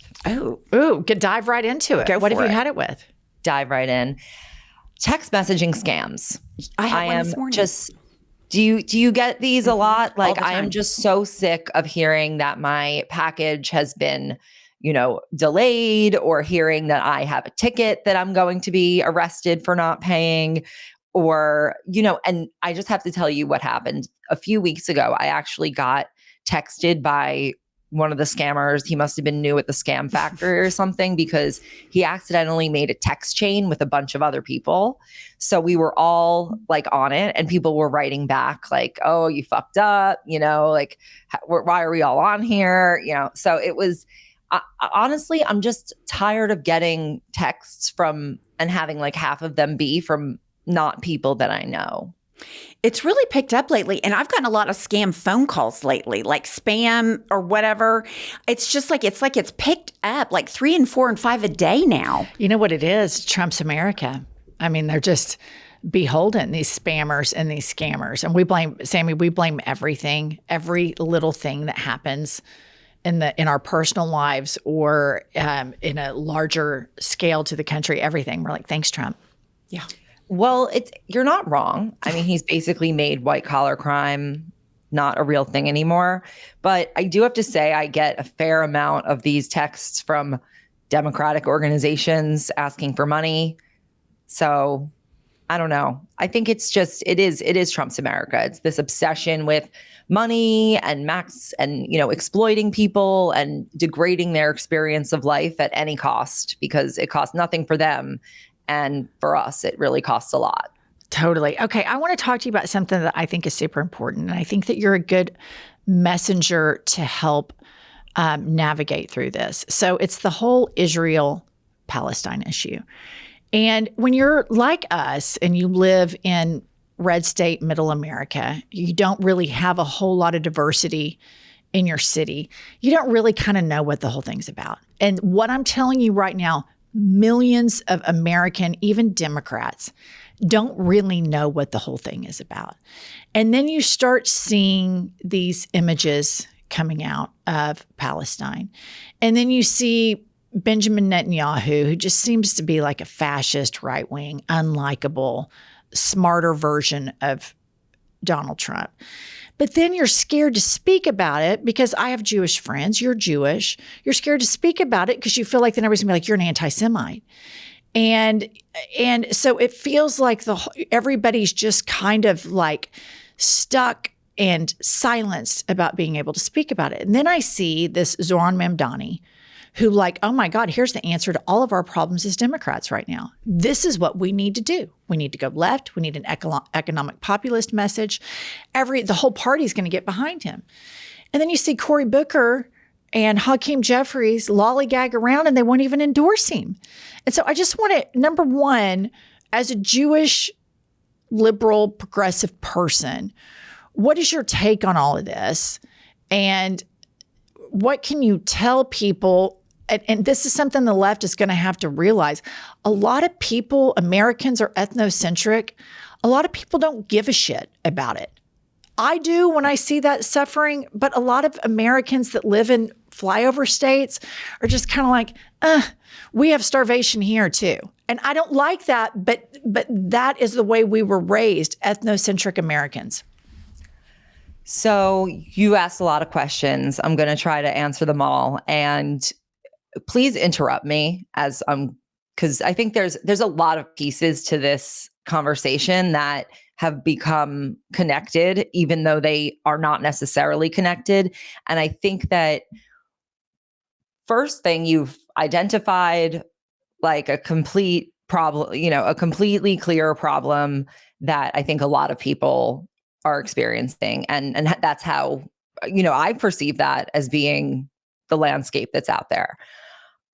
Ooh, dive right into it. What have you had it with? Dive right in. Text messaging scams. I had one this morning. Do you get these a lot? Like, All the I am time. just so sick of hearing that my package has been, delayed, or hearing that I have a ticket that I'm going to be arrested for not paying, or, and I just have to tell you what happened. A few weeks ago, I actually got texted by one of the scammers. He must have been new at the Scam Factory or something, because he accidentally made a text chain with a bunch of other people. So we were all like on it, and people were writing back like, "Oh, you fucked up," like, "Why are we all on here?" So it was, honestly, I'm just tired of getting texts from, and having like half of them be from not people that I know. It's really picked up lately, and I've gotten a lot of scam phone calls lately, like spam or whatever. It's just like it's picked up like 3 and 4 and 5 a day now. You know what it is? Trump's America. I mean, they're just beholden, these spammers and these scammers. And we blame everything, every little thing that happens in our personal lives, or in a larger scale to the country, everything. We're like, thanks, Trump. Yeah. Well, you're not wrong. I mean, he's basically made white collar crime not a real thing anymore. But I do have to say, I get a fair amount of these texts from Democratic organizations asking for money. So I don't know. I think it is Trump's America. It's this obsession with money and exploiting people and degrading their experience of life at any cost, because it costs nothing for them. And for us, it really costs a lot. Totally. Okay. I want to talk to you about something that I think is super important. And I think that you're a good messenger to help navigate through this. So it's the whole Israel-Palestine issue. And when you're like us and you live in red state, middle America, you don't really have a whole lot of diversity in your city. You don't really kind of know what the whole thing's about. And what I'm telling you right now, millions of American, even Democrats, don't really know what the whole thing is about. And then you start seeing these images coming out of Palestine. And then you see Benjamin Netanyahu, who just seems to be like a fascist, right-wing, unlikable, smarter version of Donald Trump. But then you're scared to speak about it because I have Jewish friends. You're Jewish. You're scared to speak about it because you feel like then everybody's going to be like, you're an anti-Semite. And so it feels like everybody's just kind of like stuck and silenced about being able to speak about it. And then I see this Zoran Mamdani, who like, oh my God, here's the answer to all of our problems as Democrats right now. This is what we need to do. We need to go left. We need an economic populist message. The whole party is going to get behind him. And then you see Cory Booker and Hakeem Jeffries lollygag around, and they won't even endorse him. And so I just want to, number one, as a Jewish, liberal, progressive person, what is your take on all of this? And what can you tell people and this is something the left is going to have to realize. A lot of people, Americans are ethnocentric. A lot of people don't give a shit about it. I do when I see that suffering, but a lot of Americans that live in flyover states are just kind of like, we have starvation here too. And I don't like that, but that is the way we were raised, ethnocentric Americans. So you asked a lot of questions. I'm going to try to answer them all. And please interrupt me because I think there's a lot of pieces to this conversation that have become connected, even though they are not necessarily connected. And I think that first thing, you've identified like a complete problem, a completely clear problem that I think a lot of people are experiencing. And that's how, I perceive that as being the landscape that's out there.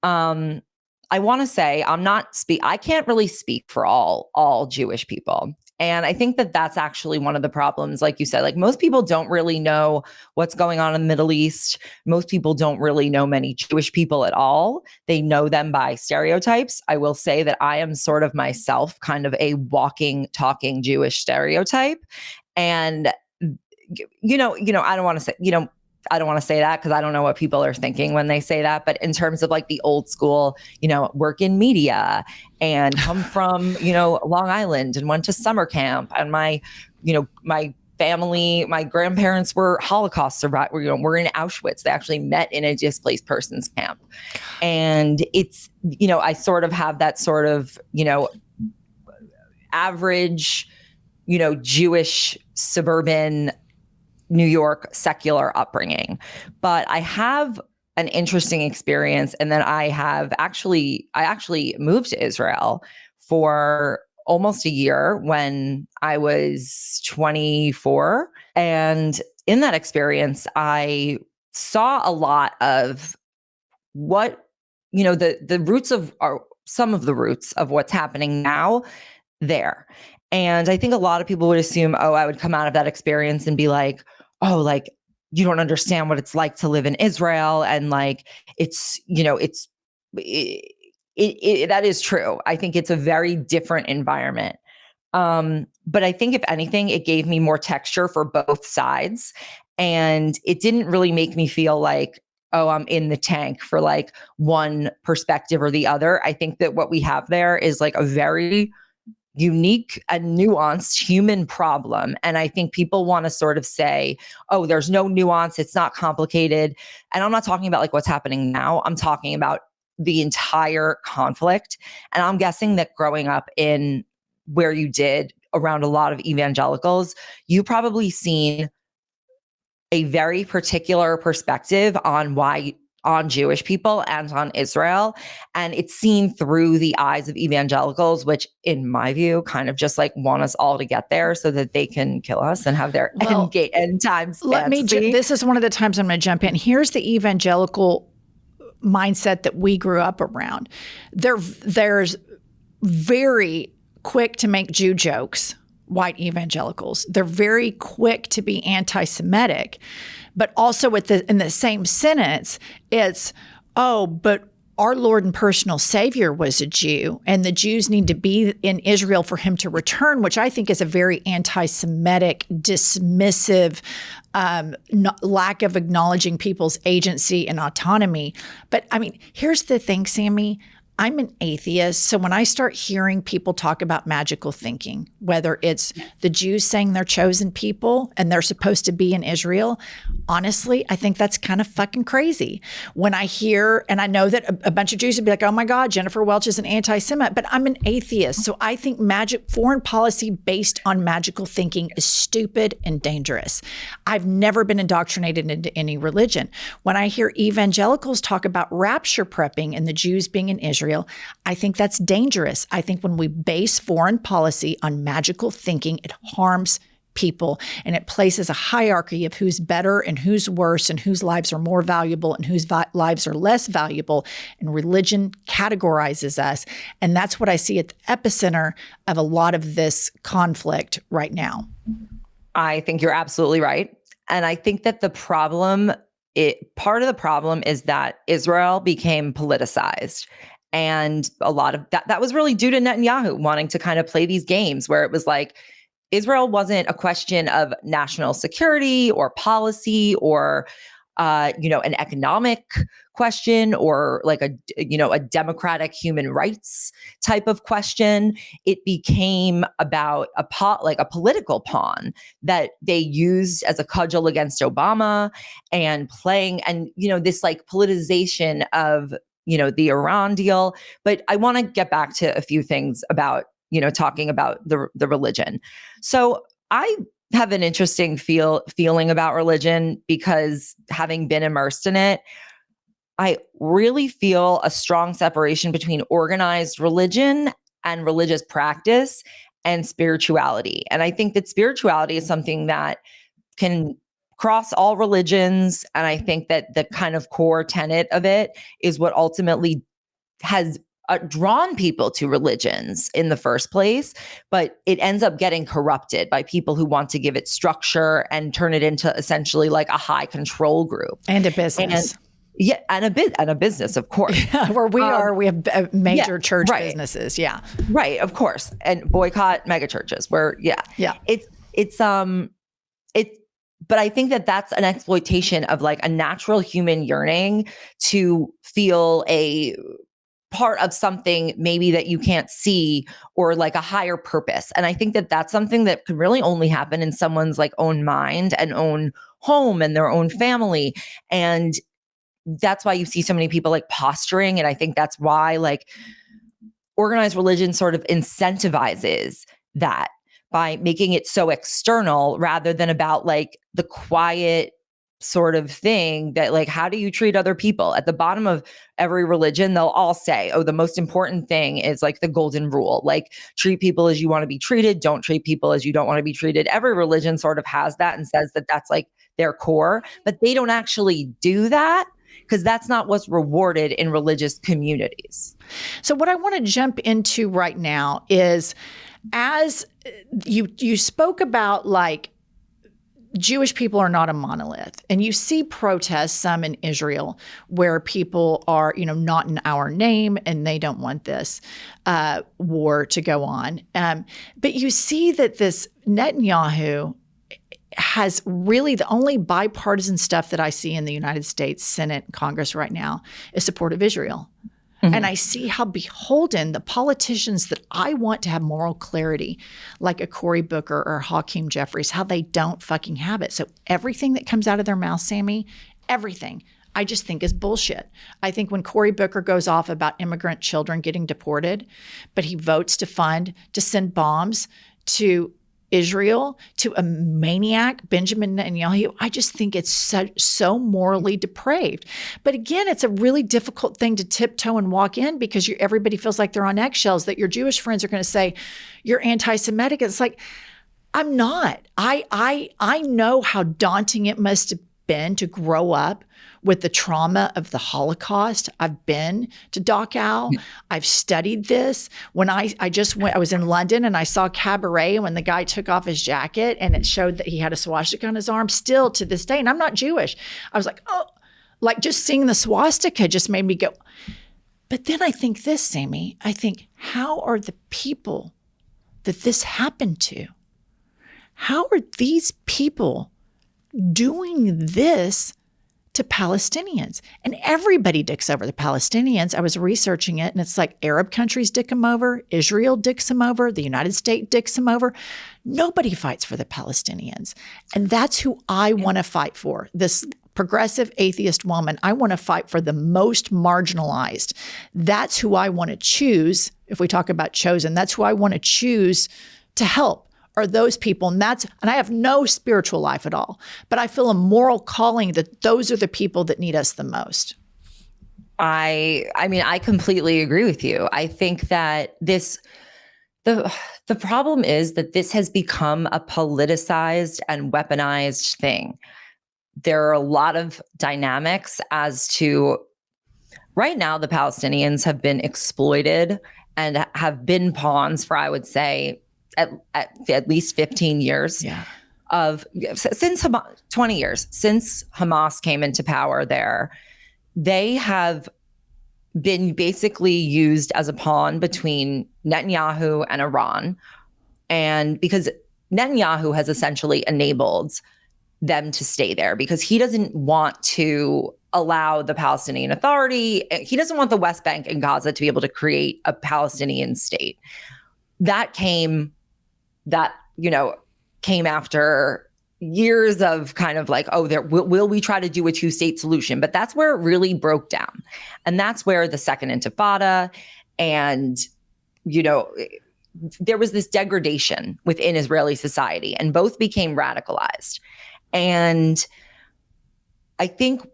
I want to say I can't really speak for all Jewish people. And I think that that's actually one of the problems. Like you said, like most people don't really know what's going on in the Middle East. Most people don't really know many Jewish people at all. They know them by stereotypes. I will say that I am sort of myself kind of a walking, talking Jewish stereotype. And, I don't want to say, I don't want to say that because I don't know what people are thinking when they say that. But in terms of like the old school, work in media and come from, Long Island and went to summer camp. And my family, my grandparents were Holocaust survivors, were in Auschwitz. They actually met in a displaced persons camp. And it's, I sort of have that sort of, average, Jewish suburban New York secular upbringing. But I have an interesting experience. And then I actually moved to Israel for almost a year when I was 24. And in that experience, I saw a lot of what, the roots of some of the roots of what's happening now there. And I think a lot of people would assume, I would come out of that experience and be like, like, you don't understand what it's like to live in Israel. And like, it's, that is true. I think it's a very different environment. But I think if anything, it gave me more texture for both sides. And it didn't really make me feel like, I'm in the tank for like one perspective or the other. I think that what we have there is like a very unique and nuanced human problem. And I think people want to sort of say, there's no nuance, it's not complicated. And I'm not talking about like what's happening now. I'm talking about the entire conflict. And I'm guessing that growing up in where you did around a lot of evangelicals, you probably seen a very particular perspective on Jewish people and on Israel. And it's seen through the eyes of evangelicals, which in my view, kind of just like want us all to get there so that they can kill us and have their end times fantasy. This is one of the times I'm going to jump in. Here's the evangelical mindset that we grew up around. There's very quick to make Jew jokes, white evangelicals. They're very quick to be anti-Semitic. But also in the same sentence, it's, but our Lord and personal Savior was a Jew, and the Jews need to be in Israel for him to return, which I think is a very anti-Semitic, dismissive lack of acknowledging people's agency and autonomy. But I mean, here's the thing, Sammy. I'm an atheist, so when I start hearing people talk about magical thinking, whether it's the Jews saying they're chosen people and they're supposed to be in Israel, honestly, I think that's kind of fucking crazy. When I hear, and I know that a bunch of Jews would be like, oh my God, Jennifer Welch is an anti-Semite, but I'm an atheist. So I think foreign policy based on magical thinking is stupid and dangerous. I've never been indoctrinated into any religion. When I hear evangelicals talk about rapture prepping and the Jews being in Israel, I think that's dangerous. I think when we base foreign policy on magical thinking, it harms people and it places a hierarchy of who's better and who's worse and whose lives are more valuable and whose lives are less valuable. And religion categorizes us. And that's what I see at the epicenter of a lot of this conflict right now. I think you're absolutely right. And I think that the problem part of the problem is that Israel became politicized. And a lot of that was really due to Netanyahu wanting to kind of play these games where it was like, Israel wasn't a question of national security or policy or, an economic question or like a democratic human rights type of question. It became about a political pawn that they used as a cudgel against Obama and playing, and, this like politicization of, the Iran deal. But I want to get back to a few things about, talking about the religion. So I have an interesting feeling about religion because having been immersed in it, I really feel a strong separation between organized religion and religious practice and spirituality. And I think that spirituality is something that can cross all religions. And I think that the kind of core tenet of it is what ultimately has drawn people to religions in the first place, but it ends up getting corrupted by people who want to give it structure and turn it into essentially like a high control group and a business. And a business, of course. Yeah, where we have major church businesses. Yeah, right, of course, and boycott mega churches. Where but I think that that's an exploitation of like a natural human yearning to feel a part of something maybe that you can't see or like a higher purpose. And I think that that's something that could really only happen in someone's like own mind and own home and their own family. And that's why you see so many people like posturing. And I think that's why like organized religion sort of incentivizes that by making it so external rather than about like the quiet sort of thing that like, how do you treat other people? At the bottom of every religion, they'll all say, oh, the most important thing is like the golden rule, like treat people as you want to be treated. Don't treat people as you don't want to be treated. Every religion sort of has that and says that that's like their core, but they don't actually do that because that's not what's rewarded in religious communities. So what I want to jump into right now is, as you spoke about like Jewish people are not a monolith. And you see protests, some in Israel, where people are, not in our name and they don't want this war to go on. But you see that this Netanyahu has really the only bipartisan stuff that I see in the United States Senate and Congress right now is support of Israel. And I see how beholden the politicians that I want to have moral clarity, like a Cory Booker or Hakeem Jeffries, how they don't fucking have it. So everything that comes out of their mouth, Sammy, everything, I just think is bullshit. I think when Cory Booker goes off about immigrant children getting deported, but he votes to send bombs to Israel, to a maniac, Benjamin Netanyahu, I just think it's so morally depraved. But again, it's a really difficult thing to tiptoe and walk in because everybody feels like they're on eggshells, that your Jewish friends are going to say, you're anti-Semitic. It's like, I'm not. I know how daunting it must have been to grow up with the trauma of the Holocaust. I've been to Dachau. I've studied this. When I was in London and I saw Cabaret when the guy took off his jacket and it showed that he had a swastika on his arm, still to this day, and I'm not Jewish. I was like, oh, like just seeing the swastika just made me go. But then I think this, Sammy, how are the people that this happened to? How are these people doing this to Palestinians? And everybody dicks over the Palestinians. I was researching it and it's like Arab countries dick them over, Israel dicks them over, the United States dicks them over. Nobody fights for the Palestinians. And that's who I want to fight for. This progressive atheist woman, I want to fight for the most marginalized. That's who I want to choose. If we talk about chosen, that's who I want to choose to help. Are those people, and I have no spiritual life at all, but I feel a moral calling that those are the people that need us the most. I mean, I completely agree with you. I think that the problem is that this has become a politicized and weaponized thing. There are a lot of dynamics as to right now, the Palestinians have been exploited and have been pawns for, I would say, at least 15 years since 20 years, since Hamas came into power there, they have been basically used as a pawn between Netanyahu and Iran. And because Netanyahu has essentially enabled them to stay there because he doesn't want to allow the Palestinian Authority, he doesn't want the West Bank and Gaza to be able to create a Palestinian state. That came after years of kind of like, oh, will we try to do a two-state solution? But that's where it really broke down. And that's where the Second Intifada and, there was this degradation within Israeli society, and both became radicalized. And I think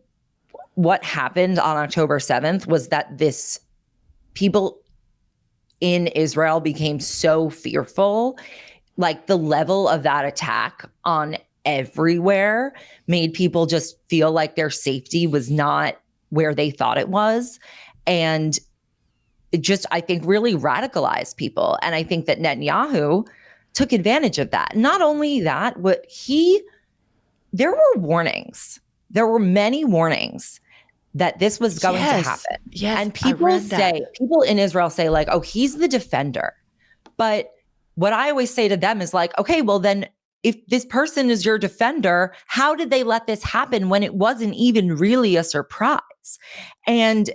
what happened on October 7th was that people in Israel became so fearful, like the level of that attack on everywhere made people just feel like their safety was not where they thought it was. And it just, I think, really radicalized people. And I think that Netanyahu took advantage of that. Not only that, there were warnings. There were many warnings that this was going to happen. Yes, and people in Israel say like, oh, he's the defender. But what I always say to them is like, okay, well then if this person is your defender, how did they let this happen when it wasn't even really a surprise? And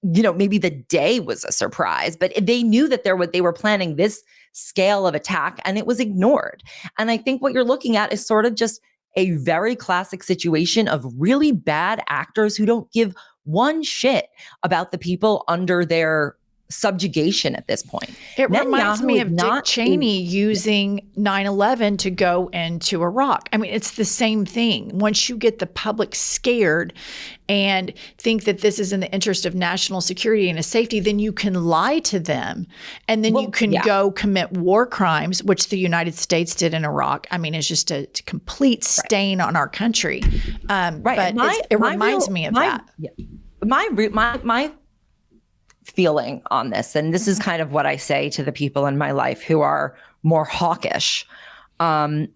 maybe the day was a surprise, but they knew that they were planning this scale of attack and it was ignored. And I think what you're looking at is sort of just a very classic situation of really bad actors who don't give one shit about the people under their subjugation at this point. It reminds me of Dick Cheney using 9/11 to go into Iraq. I mean, it's the same thing. Once you get the public scared and think that this is in the interest of national security and safety, then you can lie to them. And then you can go commit war crimes, which the United States did in Iraq. I mean, it's just a complete stain on our country. But it reminds me of that. My feeling on this, and this is kind of what I say to the people in my life who are more hawkish. How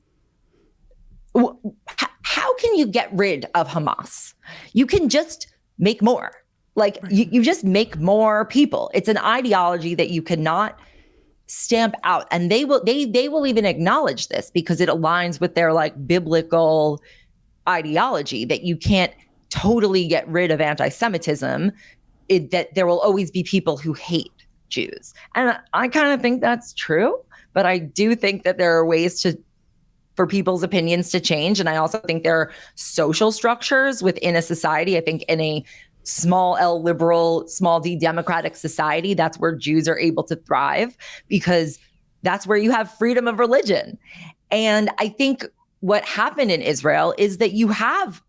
can you get rid of Hamas? You can just make more. Like you just make more people. It's an ideology that you cannot stamp out, and they will even acknowledge this because it aligns with their like biblical ideology that you can't totally get rid of anti-Semitism. That there will always be people who hate Jews. And I kind of think that's true, but I do think that there are ways for people's opinions to change. And I also think there are social structures within a society. I think in a small L liberal, small D democratic society, that's where Jews are able to thrive because that's where you have freedom of religion. And I think what happened in Israel is that you have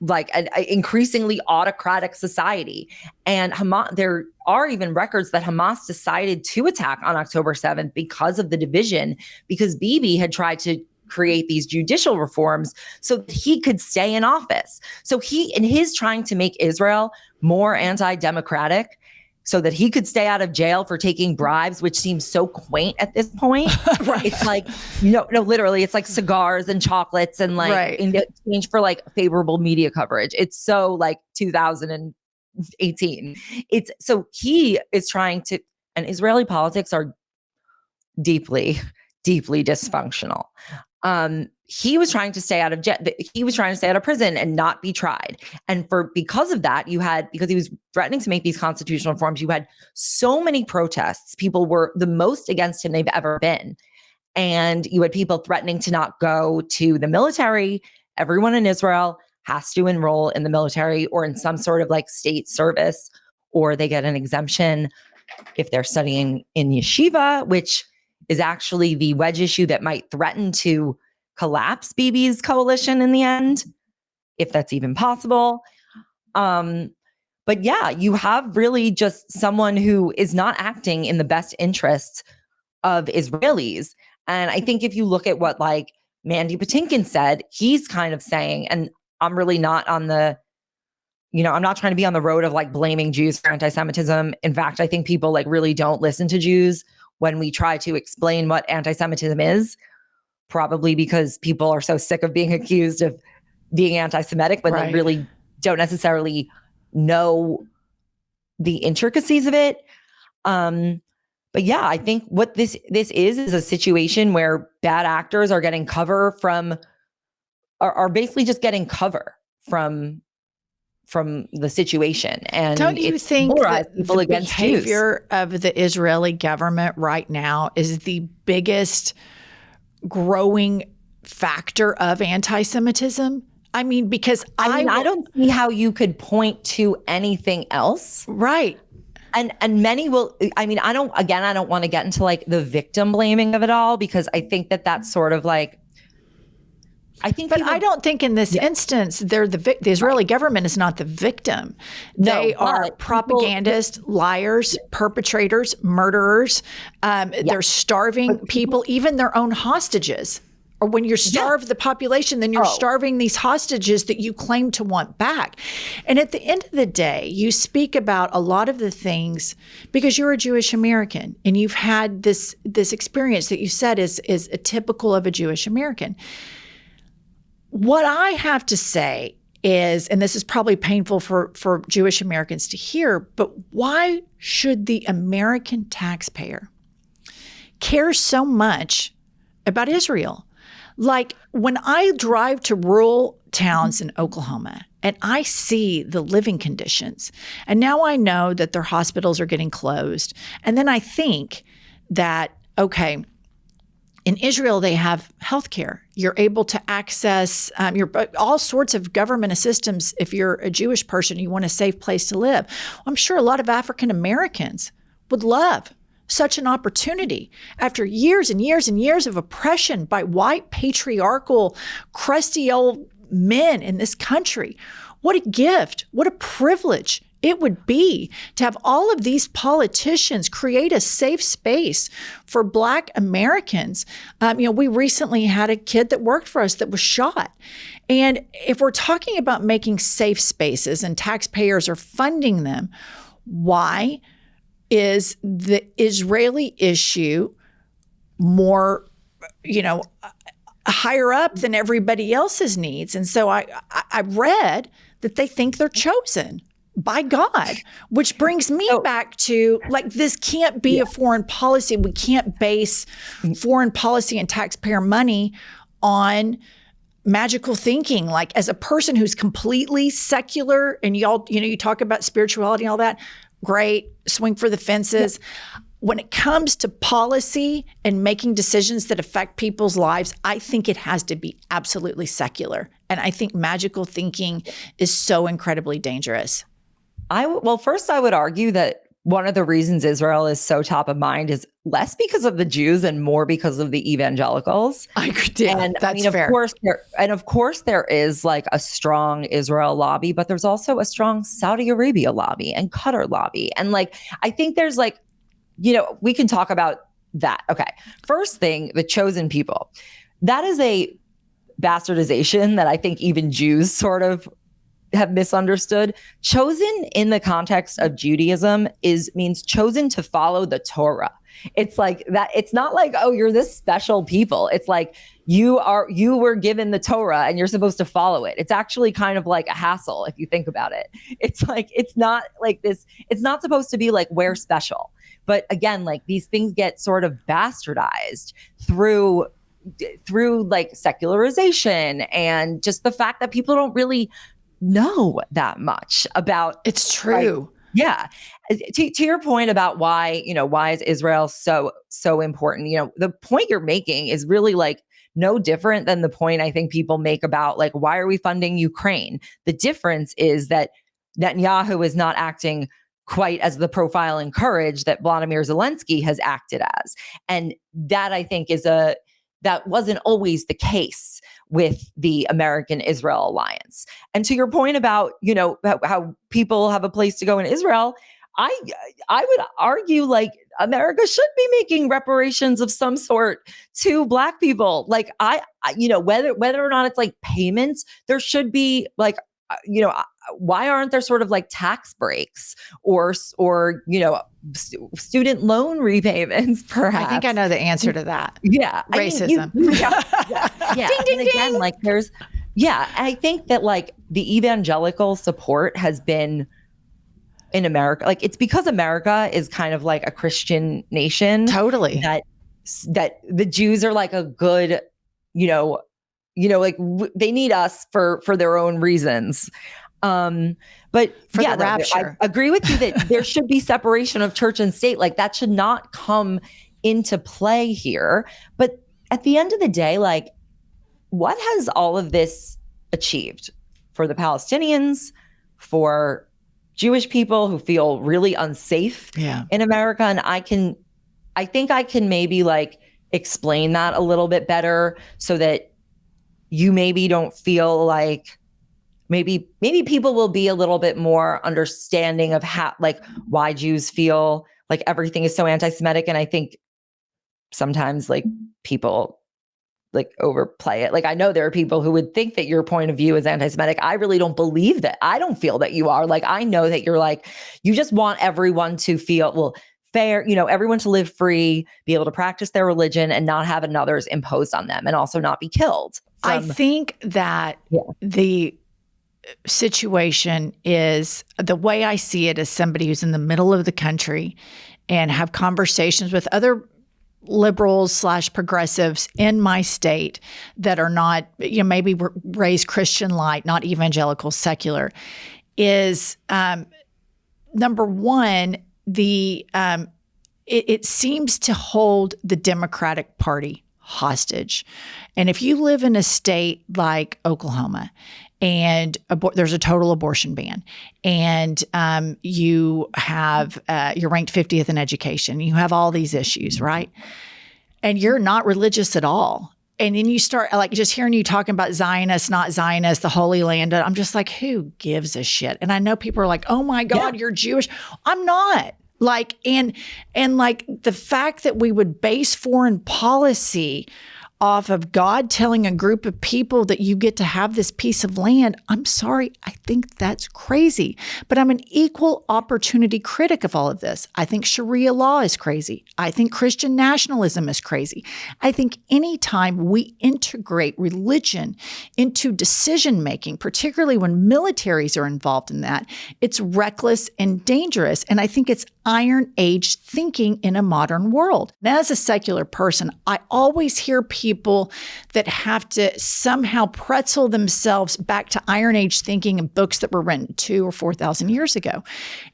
like an increasingly autocratic society. And Hamas, there are even records that Hamas decided to attack on October 7th because of the division, because Bibi had tried to create these judicial reforms so that he could stay in office. So in his trying to make Israel more anti-democratic so that he could stay out of jail for taking bribes, which seems so quaint at this point. Right. It's like, no, literally, it's like cigars and chocolates and like in exchange for like favorable media coverage. It's so like 2018. So he is trying to, and Israeli politics are deeply, deeply dysfunctional. He was trying to stay out of he was trying to stay out of prison and not be tried. And because of that, because he was threatening to make these constitutional reforms, you had so many protests. People were the most against him they've ever been. And you had people threatening to not go to the military. Everyone in Israel has to enroll in the military or in some sort of like state service, or they get an exemption if they're studying in yeshiva, which is actually the wedge issue that might threaten to collapse Bibi's coalition in the end, if that's even possible. But yeah, you have really just someone who is not acting in the best interests of Israelis. And I think if you look at what like Mandy Patinkin said, he's kind of saying, and I'm really not on the, I'm not trying to be on the road of like blaming Jews for anti-Semitism. In fact, I think people like really don't listen to Jews when we try to explain what anti-Semitism is. probably because people are so sick of being accused of being anti-Semitic when they really don't necessarily know the intricacies of it. But yeah, I think what this is a situation where bad actors are getting cover from, are basically just getting cover from the situation. And don't you think that people the against behavior of the Israeli government right now is the biggest growing factor of anti-Semitism? I mean, because I don't see how you could point to anything else. Right. And many will, I don't want to get into like the victim blaming of it all, because I think that that's sort of like, but I don't think in this instance, they're the Israeli government is not the victim. They are propagandists, liars, perpetrators, murderers. They're starving people, even their own hostages. Or when you starve the population, then you're starving these hostages that you claim to want back. And at the end of the day, you speak about a lot of the things because you're a Jewish American and you've had this experience that you said is a typical of a Jewish American. What I have to say is, and this is probably painful for Jewish Americans to hear, but why should the American taxpayer care so much about Israel? Like when I drive to rural towns in Oklahoma and I see the living conditions, and now I know that their hospitals are getting closed. And then I think that, okay, in Israel, they have healthcare. You're able to access all sorts of government assistance if you're a Jewish person, you want a safe place to live. I'm sure a lot of African Americans would love such an opportunity after years and years and years of oppression by white, patriarchal, crusty old men in this country. What a gift, what a privilege it would be to have all of these politicians create a safe space for Black Americans. We recently had a kid that worked for us that was shot. And if we're talking about making safe spaces and taxpayers are funding them, why is the Israeli issue more, higher up than everybody else's needs? And so I read that they think they're chosen by God, which brings me back to like, this can't be a foreign policy. We can't base foreign policy and taxpayer money on magical thinking. Like, as a person who's completely secular, and y'all, you talk about spirituality and all that, great, swing for the fences. When it comes to policy and making decisions that affect people's lives, I think it has to be absolutely secular. And I think magical thinking is so incredibly dangerous. First, I would argue that one of the reasons Israel is so top of mind is less because of the Jews and more because of the evangelicals. I could, and that's fair. Of course, there is like a strong Israel lobby, but there's also a strong Saudi Arabia lobby and Qatar lobby. And like, I think there's like, we can talk about that. Okay. First thing, the chosen people. That is a bastardization that I think even Jews sort of have misunderstood. Chosen in the context of Judaism means chosen to follow the Torah. It's like that. It's not like, oh, you're this special people. It's like you were given the Torah and you're supposed to follow it. It's actually kind of like a hassle if you think about it. It's like, it's not like this. It's not supposed to be like, we're special. But again, like these things get sort of bastardized through like secularization and just the fact that people don't really know that much about. It's true. To your point about why is Israel so important? The point you're making is really like no different than the point I think people make about like, why are we funding Ukraine? The difference is that Netanyahu is not acting quite as the profile and courage that Vladimir Zelensky has acted as. And that I think that wasn't always the case with the American-Israel alliance. And to your point about, how people have a place to go in Israel, I would argue like America should be making reparations of some sort to Black people. Like whether or not it's like payments, there should be like, why aren't there sort of like tax breaks or student loan repayments, perhaps? I think I know the answer to that. Yeah. Racism. Yeah. Ding, ding, again, ding. Like I think that like the evangelical support has been in America. Like it's because America is kind of like a Christian nation. Totally. That the Jews are like a good, like they need us for their own reasons. But for the rapture. I agree with you that there should be separation of church and state. Like that should not come into play here. But at the end of the day, like what has all of this achieved for the Palestinians, for Jewish people who feel really unsafe in America? And I think I can maybe like explain that a little bit better so that you maybe don't feel like maybe people will be a little bit more understanding of how, like why Jews feel like everything is so anti-Semitic. And I think sometimes like people like overplay it. Like I know there are people who would think that your point of view is anti-Semitic. I really don't believe that. I don't feel that you are. Like I know that you're like, you just want everyone to feel fair, everyone to live free, be able to practice their religion and not have another's imposed on them and also not be killed. I think that the situation is, the way I see it as somebody who's in the middle of the country and have conversations with other liberals / progressives in my state that are not, maybe raised Christian light, not evangelical, secular, is number one, it seems to hold the Democratic Party hostage. And if you live in a state like Oklahoma and there's a total abortion ban, and you have you're ranked 50th in education, you have all these issues, right? And you're not religious at all. And then you start like just hearing you talking about Zionists, not Zionists, the Holy Land. I'm just like, who gives a shit? And I know people are like, oh my God, you're Jewish. I'm not. Like, and like the fact that we would base foreign policy off of God telling a group of people that you get to have this piece of land, I'm sorry, I think that's crazy. But I'm an equal opportunity critic of all of this. I think Sharia law is crazy. I think Christian nationalism is crazy. I think anytime we integrate religion into decision-making, particularly when militaries are involved in that, it's reckless and dangerous. And I think it's Iron Age thinking in a modern world. Now, as a secular person, I always hear people that have to somehow pretzel themselves back to Iron Age thinking in books that were written 2,000 or 4,000 years ago.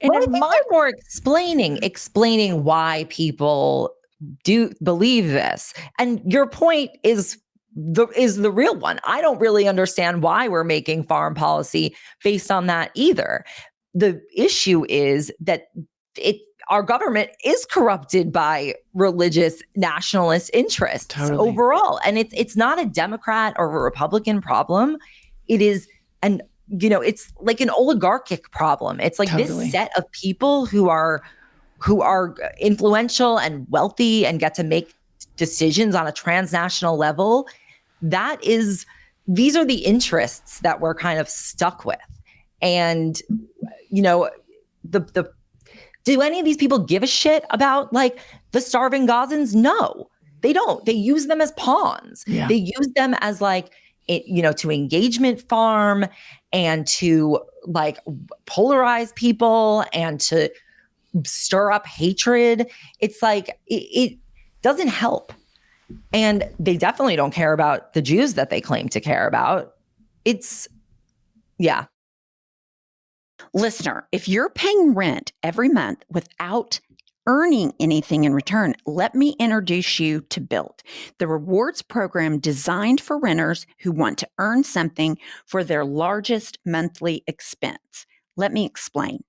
And I think they're more explaining why people do believe this. And your point is the real one. I don't really understand why we're making foreign policy based on that either. The issue is that our government is corrupted by religious nationalist interests overall. And it's not a Democrat or a Republican problem. It is it's like an oligarchic problem. It's like this set of people who are influential and wealthy and get to make decisions on a transnational level. These are the interests that we're kind of stuck with. And, do any of these people give a shit about like the starving Gazans? No, they don't. They use them as pawns. Yeah. They use them as like, to engagement farm and to like polarize people and to stir up hatred. It's like, it doesn't help. And they definitely don't care about the Jews that they claim to care about. Listener, if you're paying rent every month without earning anything in return, let me introduce you to Built, the rewards program designed for renters who want to earn something for their largest monthly expense. Let me explain.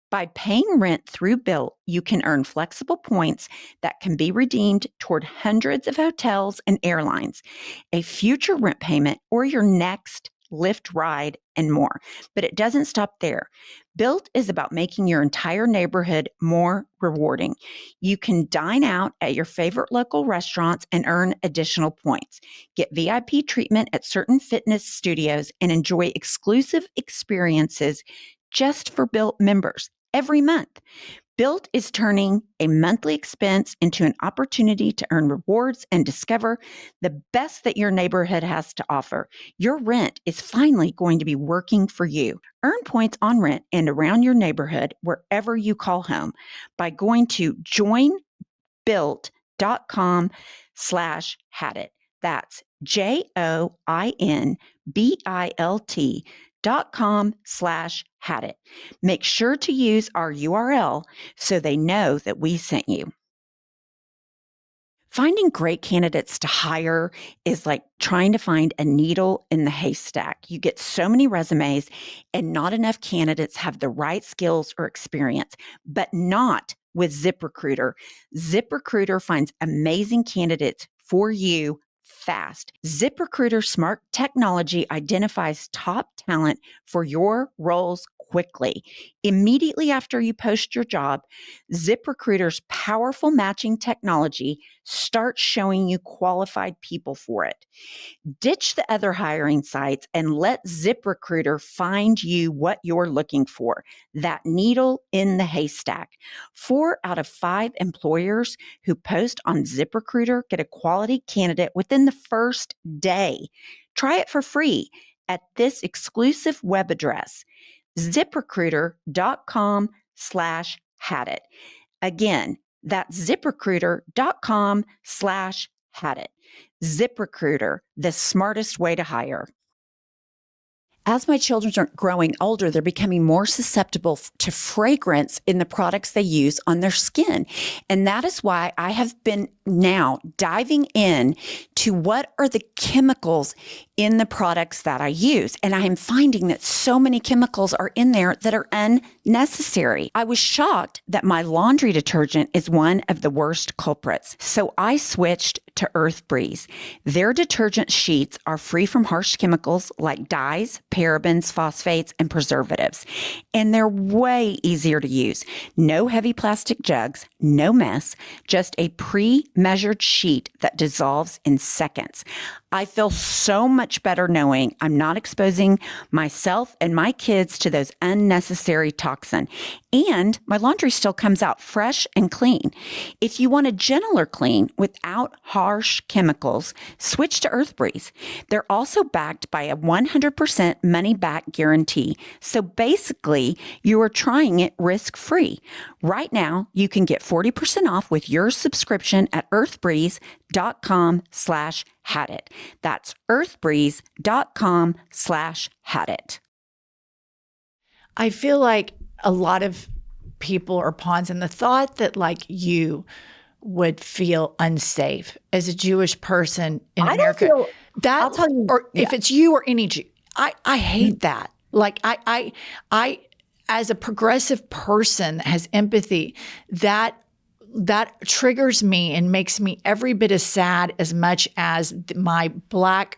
By paying rent through Built, you can earn flexible points that can be redeemed toward hundreds of hotels and airlines, a future rent payment, or your next Lyft ride, and more. But it doesn't stop there. Built is about making your entire neighborhood more rewarding. You can dine out at your favorite local restaurants and earn additional points. Get VIP treatment at certain fitness studios and enjoy exclusive experiences just for Built members every month. Built is turning a monthly expense into an opportunity to earn rewards and discover the best that your neighborhood has to offer. Your rent is finally going to be working for you. Earn points on rent and around your neighborhood wherever you call home by going to joinbuilt.com/hadit. That's joinbilt.com/hadit. Make sure to use our URL so they know that we sent you. Finding great candidates to hire is like trying to find a needle in the haystack. You get so many resumes and not enough candidates have the right skills or experience, but not with ZipRecruiter. ZipRecruiter finds amazing candidates for you fast. ZipRecruiter's smart technology identifies top talent for your roles quickly. Immediately after you post your job, ZipRecruiter's powerful matching technology starts showing you qualified people for it. Ditch the other hiring sites and let ZipRecruiter find you what you're looking for, that needle in the haystack. 4 out of 5 employers who post on ZipRecruiter get a quality candidate within the first day. Try it for free at this exclusive web address, ZipRecruiter.com/hadit. Again, that's ZipRecruiter.com/hadit. ZipRecruiter, the smartest way to hire. As my children are growing older, they're becoming more susceptible to fragrance in the products they use on their skin. And that is why I have been now diving in to what are the chemicals in the products that I use. And I am finding that so many chemicals are in there that are unnecessary. I was shocked that my laundry detergent is one of the worst culprits. So I switched to Earth Breeze. Their detergent sheets are free from harsh chemicals like dyes, parabens, phosphates, and preservatives. And they're way easier to use. No heavy plastic jugs, no mess, just a pre-measured sheet that dissolves in seconds. I feel so much better knowing I'm not exposing myself and my kids to those unnecessary toxins. And my laundry still comes out fresh and clean. If you want a gentler clean without harsh chemicals, switch to Earth Breeze. They're also backed by a 100% money-back guarantee. So basically, you are trying it risk-free. Right now, you can get 40% off with your subscription at earthbreeze.com/hadit. That's earthbreeze.com/hadit. I feel like a lot of people are pawns in the thought that like you would feel unsafe as a Jewish person in America. That, I'll tell you, or if it's you or any Jew, I hate that. Like I, as a progressive person that has empathy, that triggers me and makes me every bit as sad as much as my Black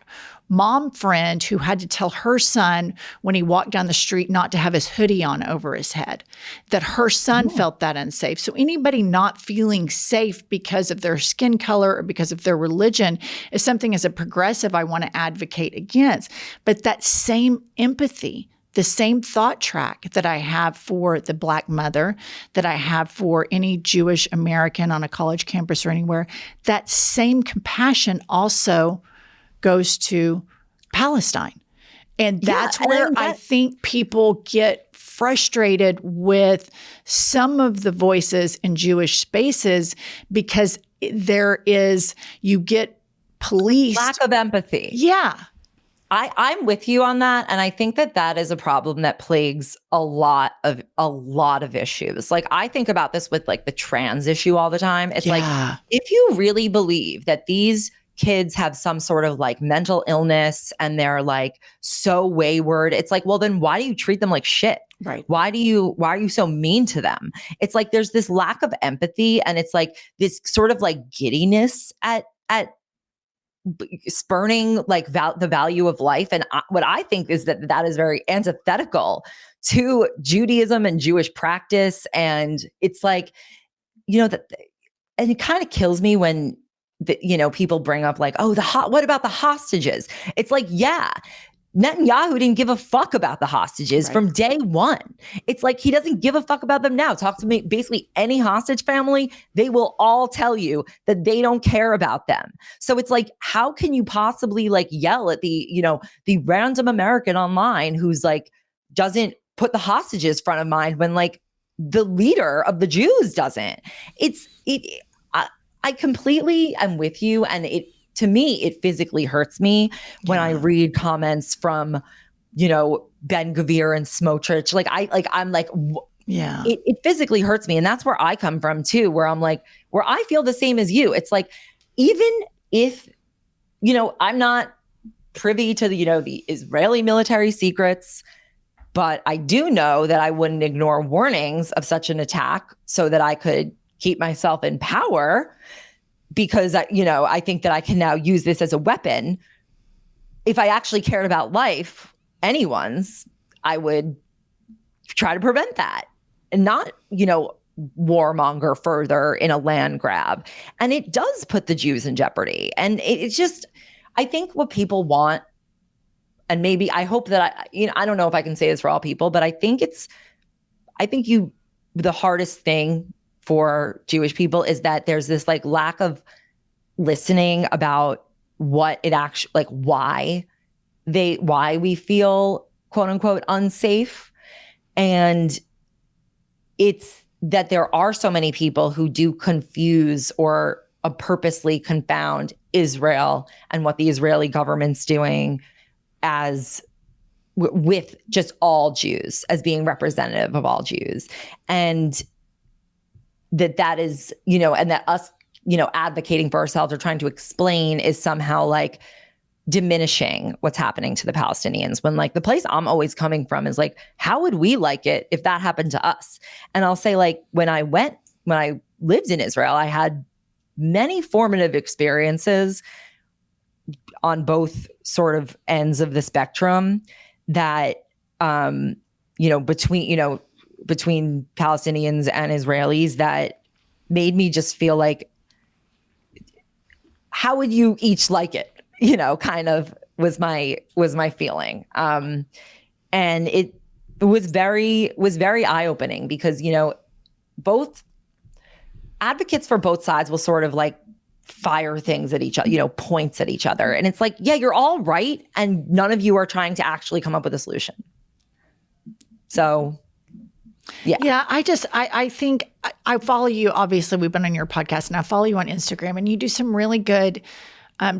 mom friend who had to tell her son when he walked down the street not to have his hoodie on over his head, that her son felt that unsafe. So anybody not feeling safe because of their skin color or because of their religion is something as a progressive I want to advocate against. But that same empathy, the same thought track that I have for the Black mother, that I have for any Jewish American on a college campus or anywhere, that same compassion also goes to Palestine. And that's where I think people get frustrated with some of the voices in Jewish spaces because you get policed. Lack of empathy. Yeah. I'm with you on that. And I think that is a problem that plagues a lot of issues. Like I think about this with like the trans issue all the time. It's like, if you really believe that these kids have some sort of like mental illness and they're like so wayward, it's like, well, then why do you treat them like shit? Right. Why are you so mean to them? It's like, there's this lack of empathy and it's like this sort of like giddiness at spurning like the value of life. And what I think is that is very antithetical to Judaism and Jewish practice. And it's like, and it kind of kills me when people bring up like, oh, what about the hostages? It's like, yeah, Netanyahu didn't give a fuck about the hostages from day one. It's like, he doesn't give a fuck about them now. Talk to me, basically any hostage family, they will all tell you that they don't care about them. So it's like, how can you possibly like yell at the random American online who's like, doesn't put the hostages front of mind when like the leader of the Jews doesn't? I completely am with you. And to me, it physically hurts me when I read comments from, Ben Gvir and Smotrich. I'm like, it physically hurts me. And that's where I come from too, where I'm like, where I feel the same as you. It's like, even if, I'm not privy to the Israeli military secrets, but I do know that I wouldn't ignore warnings of such an attack so that I could keep myself in power, because I think that I can now use this as a weapon. If I actually cared about life, anyone's, I would try to prevent that and not, warmonger further in a land grab. And it does put the Jews in jeopardy. And it's just, I think what people want, and maybe I hope that I don't know if I can say this for all people, but I think the hardest thing for Jewish people is that there's this like lack of listening about what it actually, like why we feel quote unquote unsafe. And it's that there are so many people who do confuse or purposely confound Israel and what the Israeli government's doing as with just all Jews, as being representative of all Jews. And that is, and that us, advocating for ourselves or trying to explain is somehow like diminishing what's happening to the Palestinians, when like the place I'm always coming from is like, how would we like it if that happened to us? And I'll say, like, when I lived in Israel, I had many formative experiences on both sort of ends of the spectrum that, between Palestinians and Israelis, that made me just feel like, how would you each like it? Kind of was my feeling. And it was very eye-opening because, both advocates for both sides will sort of like fire things at each other, points at each other. And it's like, yeah, you're all right. And none of you are trying to actually come up with a solution. So yeah. I think I follow you. Obviously, we've been on your podcast and I follow you on Instagram, and you do some really good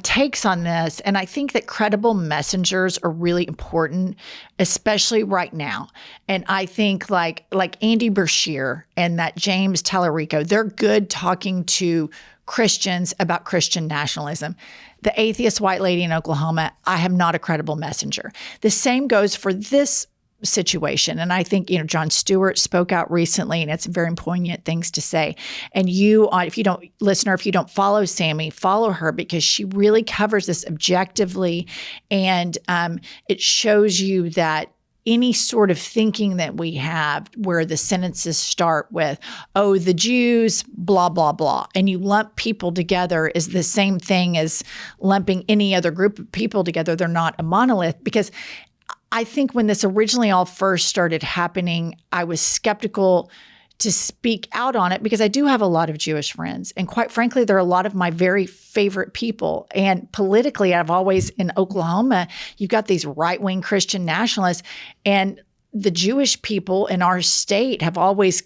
takes on this. And I think that credible messengers are really important, especially right now. And I think like Andy Brashear and that James Tallarico, they're good talking to Christians about Christian nationalism. The atheist white lady in Oklahoma, I am not a credible messenger. The same goes for this situation. And I think, Jon Stewart spoke out recently, and it's very poignant things to say. And you, if you don't follow Sammy, follow her, because she really covers this objectively. And it shows you that any sort of thinking that we have where the sentences start with, oh, the Jews, blah, blah, blah, and you lump people together is the same thing as lumping any other group of people together. They're not a monolith. Because I think when this originally all first started happening, I was skeptical to speak out on it because I do have a lot of Jewish friends. And quite frankly, they're a lot of my very favorite people. And politically, I've always, in Oklahoma, you've got these right-wing Christian nationalists, and the Jewish people in our state have always,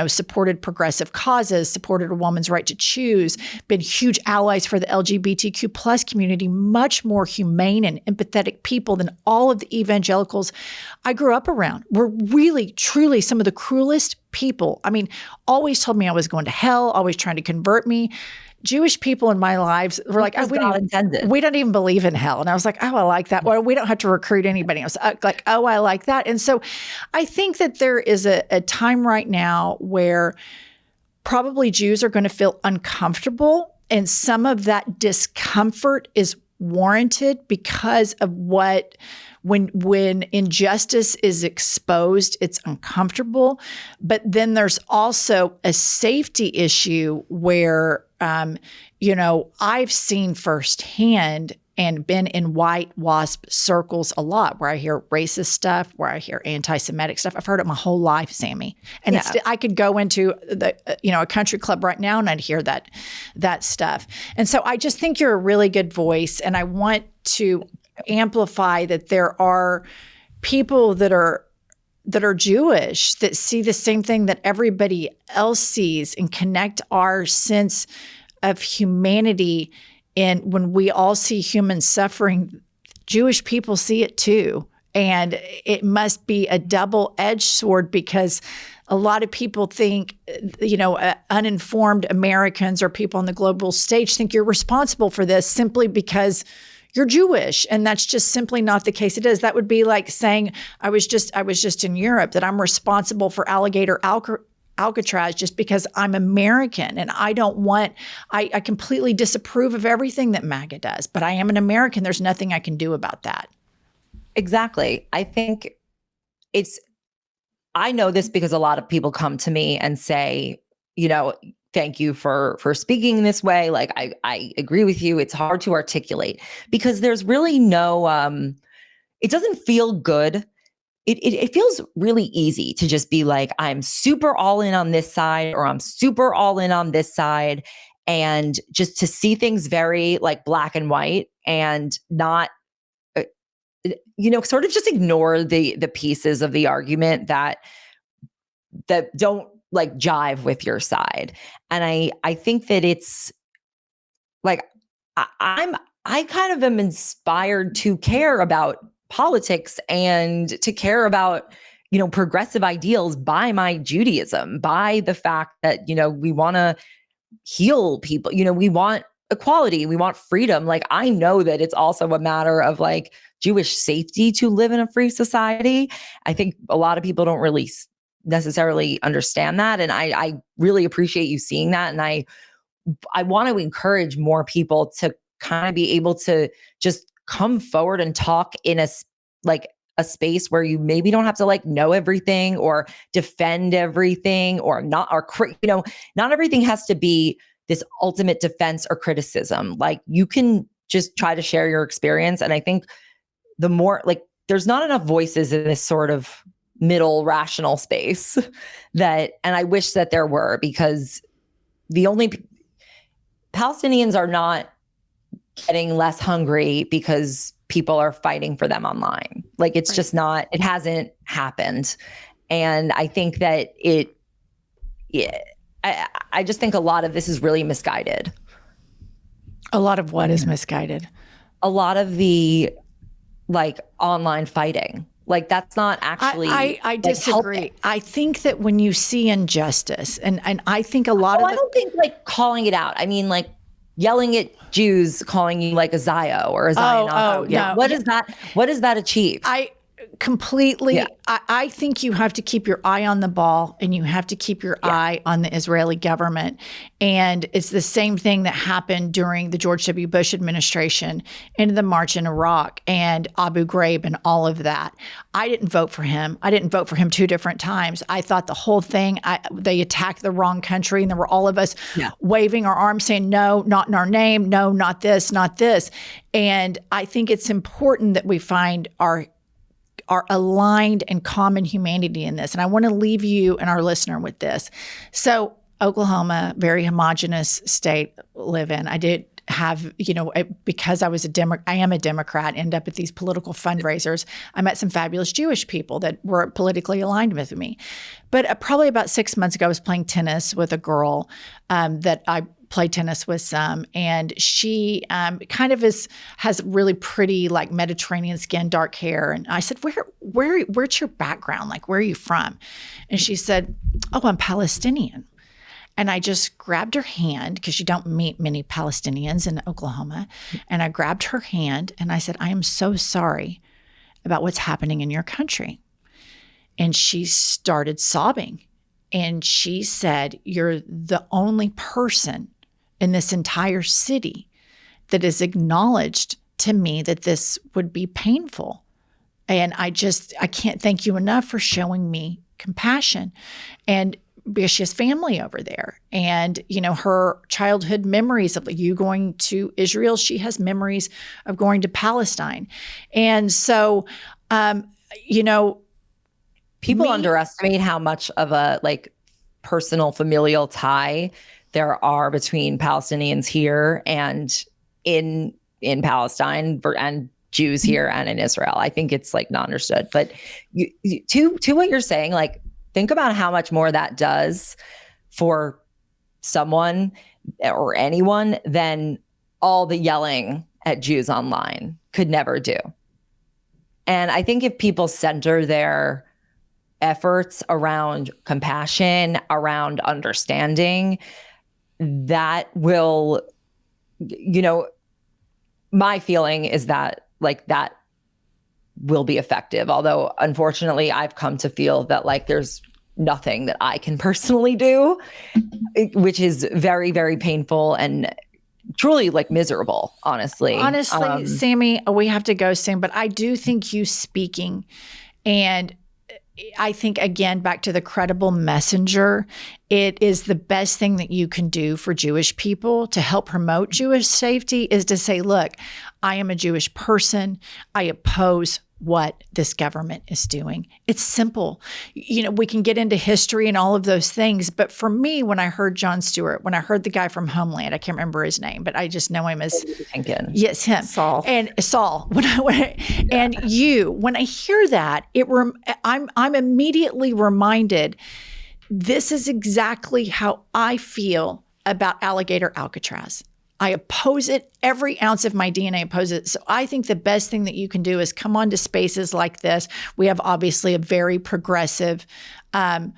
supported progressive causes, supported a woman's right to choose, been huge allies for the LGBTQ plus community, much more humane and empathetic people than all of the evangelicals I grew up around. Were really, truly some of the cruelest people. I mean, always told me I was going to hell, always trying to convert me. Jewish people in my lives were like, we don't even believe in hell. And I was like, oh, I like that. Well, we don't have to recruit anybody. I was like, oh, I like that. And so I think that there is a time right now where probably Jews are going to feel uncomfortable And some of that discomfort is warranted because of when injustice is exposed, it's uncomfortable. But then there's also a safety issue where, I've seen firsthand and been in white WASP circles a lot where I hear racist stuff, where I hear anti-Semitic stuff. I've heard it my whole life, Sammy. And I could go into a country club right now and I'd hear that stuff. And so I just think you're a really good voice. And I want to amplify that there are people that are Jewish that see the same thing that everybody else sees and connect our sense of humanity. And when we all see human suffering, Jewish people see it too. And it must be a double-edged sword because a lot of people think, uninformed Americans or people on the global stage think you're responsible for this simply because you're Jewish. And that's just simply not the case. It is. That would be like saying I was just in Europe, that I'm responsible for alligator Alcatraz just because I'm American. And I completely disapprove of everything that MAGA does, but I am an American. There's nothing I can do about that. Exactly. I think I know this because a lot of people come to me and say, thank you for speaking this way. Like, I agree with you. It's hard to articulate because there's really no, it doesn't feel good. It feels really easy to just be like, I'm super all in on this side or I'm super all in on this side. And just to see things very like black and white and not, sort of just ignore the pieces of the argument that don't like jive with your side. And I think that it's like, I kind of am inspired to care about politics and to care about, progressive ideals by my Judaism, by the fact that, we want to heal people, we want equality, we want freedom. Like, I know that it's also a matter of like Jewish safety to live in a free society. I think a lot of people don't really necessarily understand that. And I really appreciate you seeing that. And I want to encourage more people to kind of be able to just come forward and talk in a space where you maybe don't have to like know everything or defend everything or not everything has to be this ultimate defense or criticism. Like, you can just try to share your experience. And I think the more like, there's not enough voices in this sort of middle rational space and I wish that there were, because the only Palestinians are not getting less hungry because people are fighting for them online. Like, it's just not, it hasn't happened. And I think that I just think a lot of this is really misguided. A lot of what is misguided? A lot of the like online fighting. Like, that's not actually. I disagree. Helping. I think that when you see injustice, and I think a lot of I don't think like calling it out. I mean, like yelling at Jews, calling you like a Zio or a Zionist. No. What is that? What does that achieve? I completely. I think you have to keep your eye on the ball and you have to keep your eye on the Israeli government. And it's the same thing that happened during the George W. Bush administration into the march in Iraq and Abu Ghraib and all of that. I didn't vote for him. I didn't vote for him 2 different times. I thought the whole thing, they attacked the wrong country, and there were all of us waving our arms saying, no, not in our name. No, not this, not this. And I think it's important that we find our aligned and common humanity in this. And I want to leave you and our listener with this. So Oklahoma, very homogenous state live in. I did have, because I am a Democrat, end up at these political fundraisers. I met some fabulous Jewish people that were politically aligned with me. But probably about 6 months ago, I was playing tennis with a girl that I play tennis with some, and she kind of has really pretty like Mediterranean skin, dark hair. And I said, where's your background? Like, where are you from? And she said, oh, I'm Palestinian. And I just grabbed her hand, because you don't meet many Palestinians in Oklahoma. And I grabbed her hand and I said, I am so sorry about what's happening in your country. And she started sobbing. And she said, you're the only person in this entire city that has acknowledged to me that this would be painful. And I can't thank you enough for showing me compassion. And because she has family over there, and her childhood memories of you going to Israel, she has memories of going to Palestine. And so, people underestimate how much of a personal familial tie there are between Palestinians here and in Palestine and Jews here and in Israel. I think it's not understood. But to what you're saying, think about how much more that does for someone or anyone than all the yelling at Jews online could never do. And I think if people center their efforts around compassion, around understanding, that will, my feeling is that that will be effective. Although, unfortunately, I've come to feel that there's nothing that I can personally do, which is very, very painful and truly miserable, honestly. Honestly, Sammy, we have to go soon, but I do think you speaking, and I think, again, back to the credible messenger, it is the best thing that you can do for Jewish people to help promote Jewish safety is to say, look, I am a Jewish person. I oppose what this government is doing. It's simple. We can get into history and all of those things. But for me, when I heard Jon Stewart, when I heard the guy from Homeland, I can't remember his name, but I just know him as yes, him. Saul. And Saul. When I hear that, I'm immediately reminded, this is exactly how I feel about alligator Alcatraz. I oppose it. Every ounce of my DNA opposes it. So I think the best thing that you can do is come on to spaces like this. We have obviously a very progressive listenership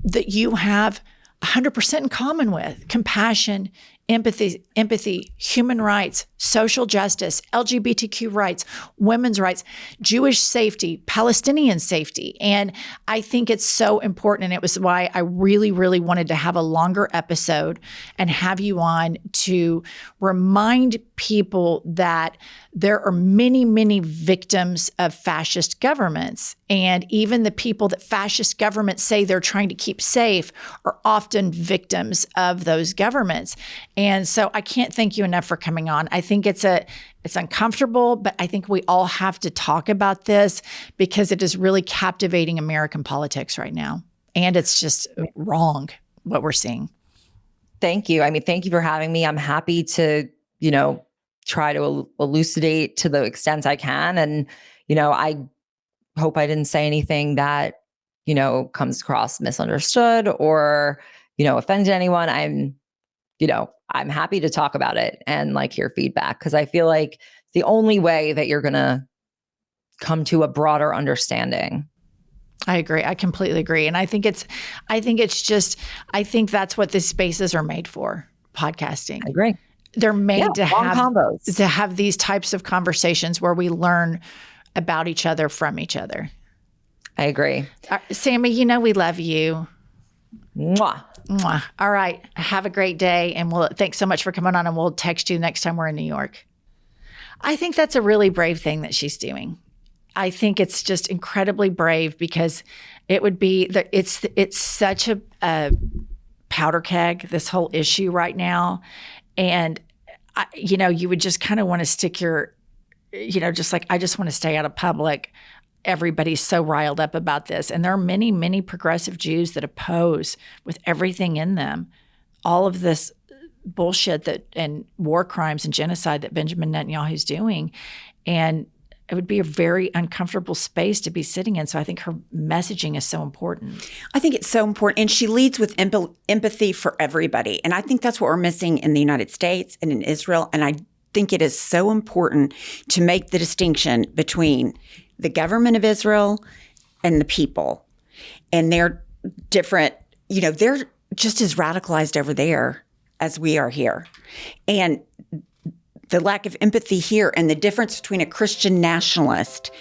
that you have 100% in common with: compassion, empathy, human rights, social justice, LGBTQ rights, women's rights, Jewish safety, Palestinian safety. And I think it's so important. And it was why I really, really wanted to have a longer episode and have you on to remind people that there are many, many victims of fascist governments. And even the people that fascist governments say they're trying to keep safe are often victims of those governments. And so I can't thank you enough for coming on. I think it's uncomfortable, but I think we all have to talk about this because it is really captivating American politics right now. And it's just wrong what we're seeing. Thank you. Thank you for having me. I'm happy to, try to elucidate to the extent I can. And, I hope I didn't say anything that, comes across misunderstood or, offended anyone. I'm happy to talk about it and hear feedback, because I feel like it's the only way that you're going to come to a broader understanding. I agree. I completely agree. And I think that's what these spaces are made for, podcasting. I agree. They're made to have these types of conversations where we learn about each other from each other. I agree. Sammy, we love you. Mwah. Mwah. All right. Have a great day. And thanks so much for coming on, and we'll text you next time we're in New York. I think that's a really brave thing that she's doing. I think it's just incredibly brave, because it would be it's such a powder keg, this whole issue right now. And, you would just kind of want to stick your, just I just want to stay out of public. Everybody's so riled up about this. And there are many, many progressive Jews that oppose, with everything in them, all of this bullshit and war crimes and genocide that Benjamin Netanyahu's doing. And it would be a very uncomfortable space to be sitting in. So I think her messaging is so important. I think it's so important. And she leads with empathy for everybody. And I think that's what we're missing in the United States and in Israel. And I think it is so important to make the distinction between the government of Israel and the people. And they're different, they're just as radicalized over there as we are here. And the lack of empathy here, and the difference between a Christian nationalist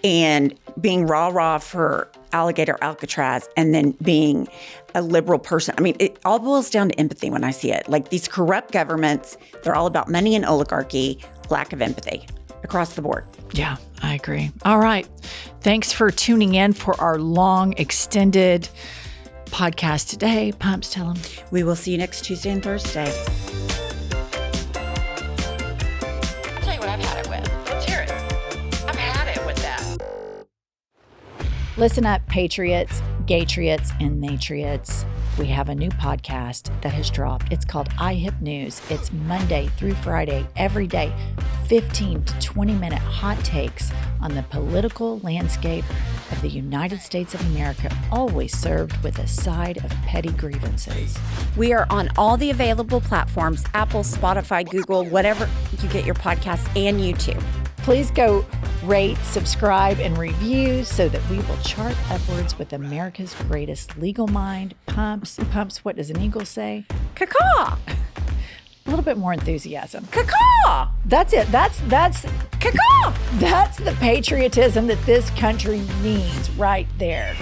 and being rah-rah for alligator Alcatraz and then being a liberal person. I mean, it all boils down to empathy when I see it. Like these corrupt governments, they're all about money and oligarchy, lack of empathy across the board. Yeah, I agree. All right. Thanks for tuning in for our long, extended podcast today. Pumps, tell them. We will see you next Tuesday and Thursday. I'll tell you what I've had it with. Let's hear it. I've had it with that. Listen up, patriots, gaytriots, and natriots. We have a new podcast that has dropped. It's called iHip News. It's Monday through Friday, every day, 15 to 20-minute hot takes on the political landscape of the United States of America, always served with a side of petty grievances. We are on all the available platforms, Apple, Spotify, Google, whatever you get your podcasts, and YouTube. Please go rate, subscribe, and review so that we will chart upwards with America's greatest legal mind. Pumps, what does an eagle say? Caw-caw! A little bit more enthusiasm. Caw-caw! That's it. That's Caw-caw! the patriotism that this country needs right there.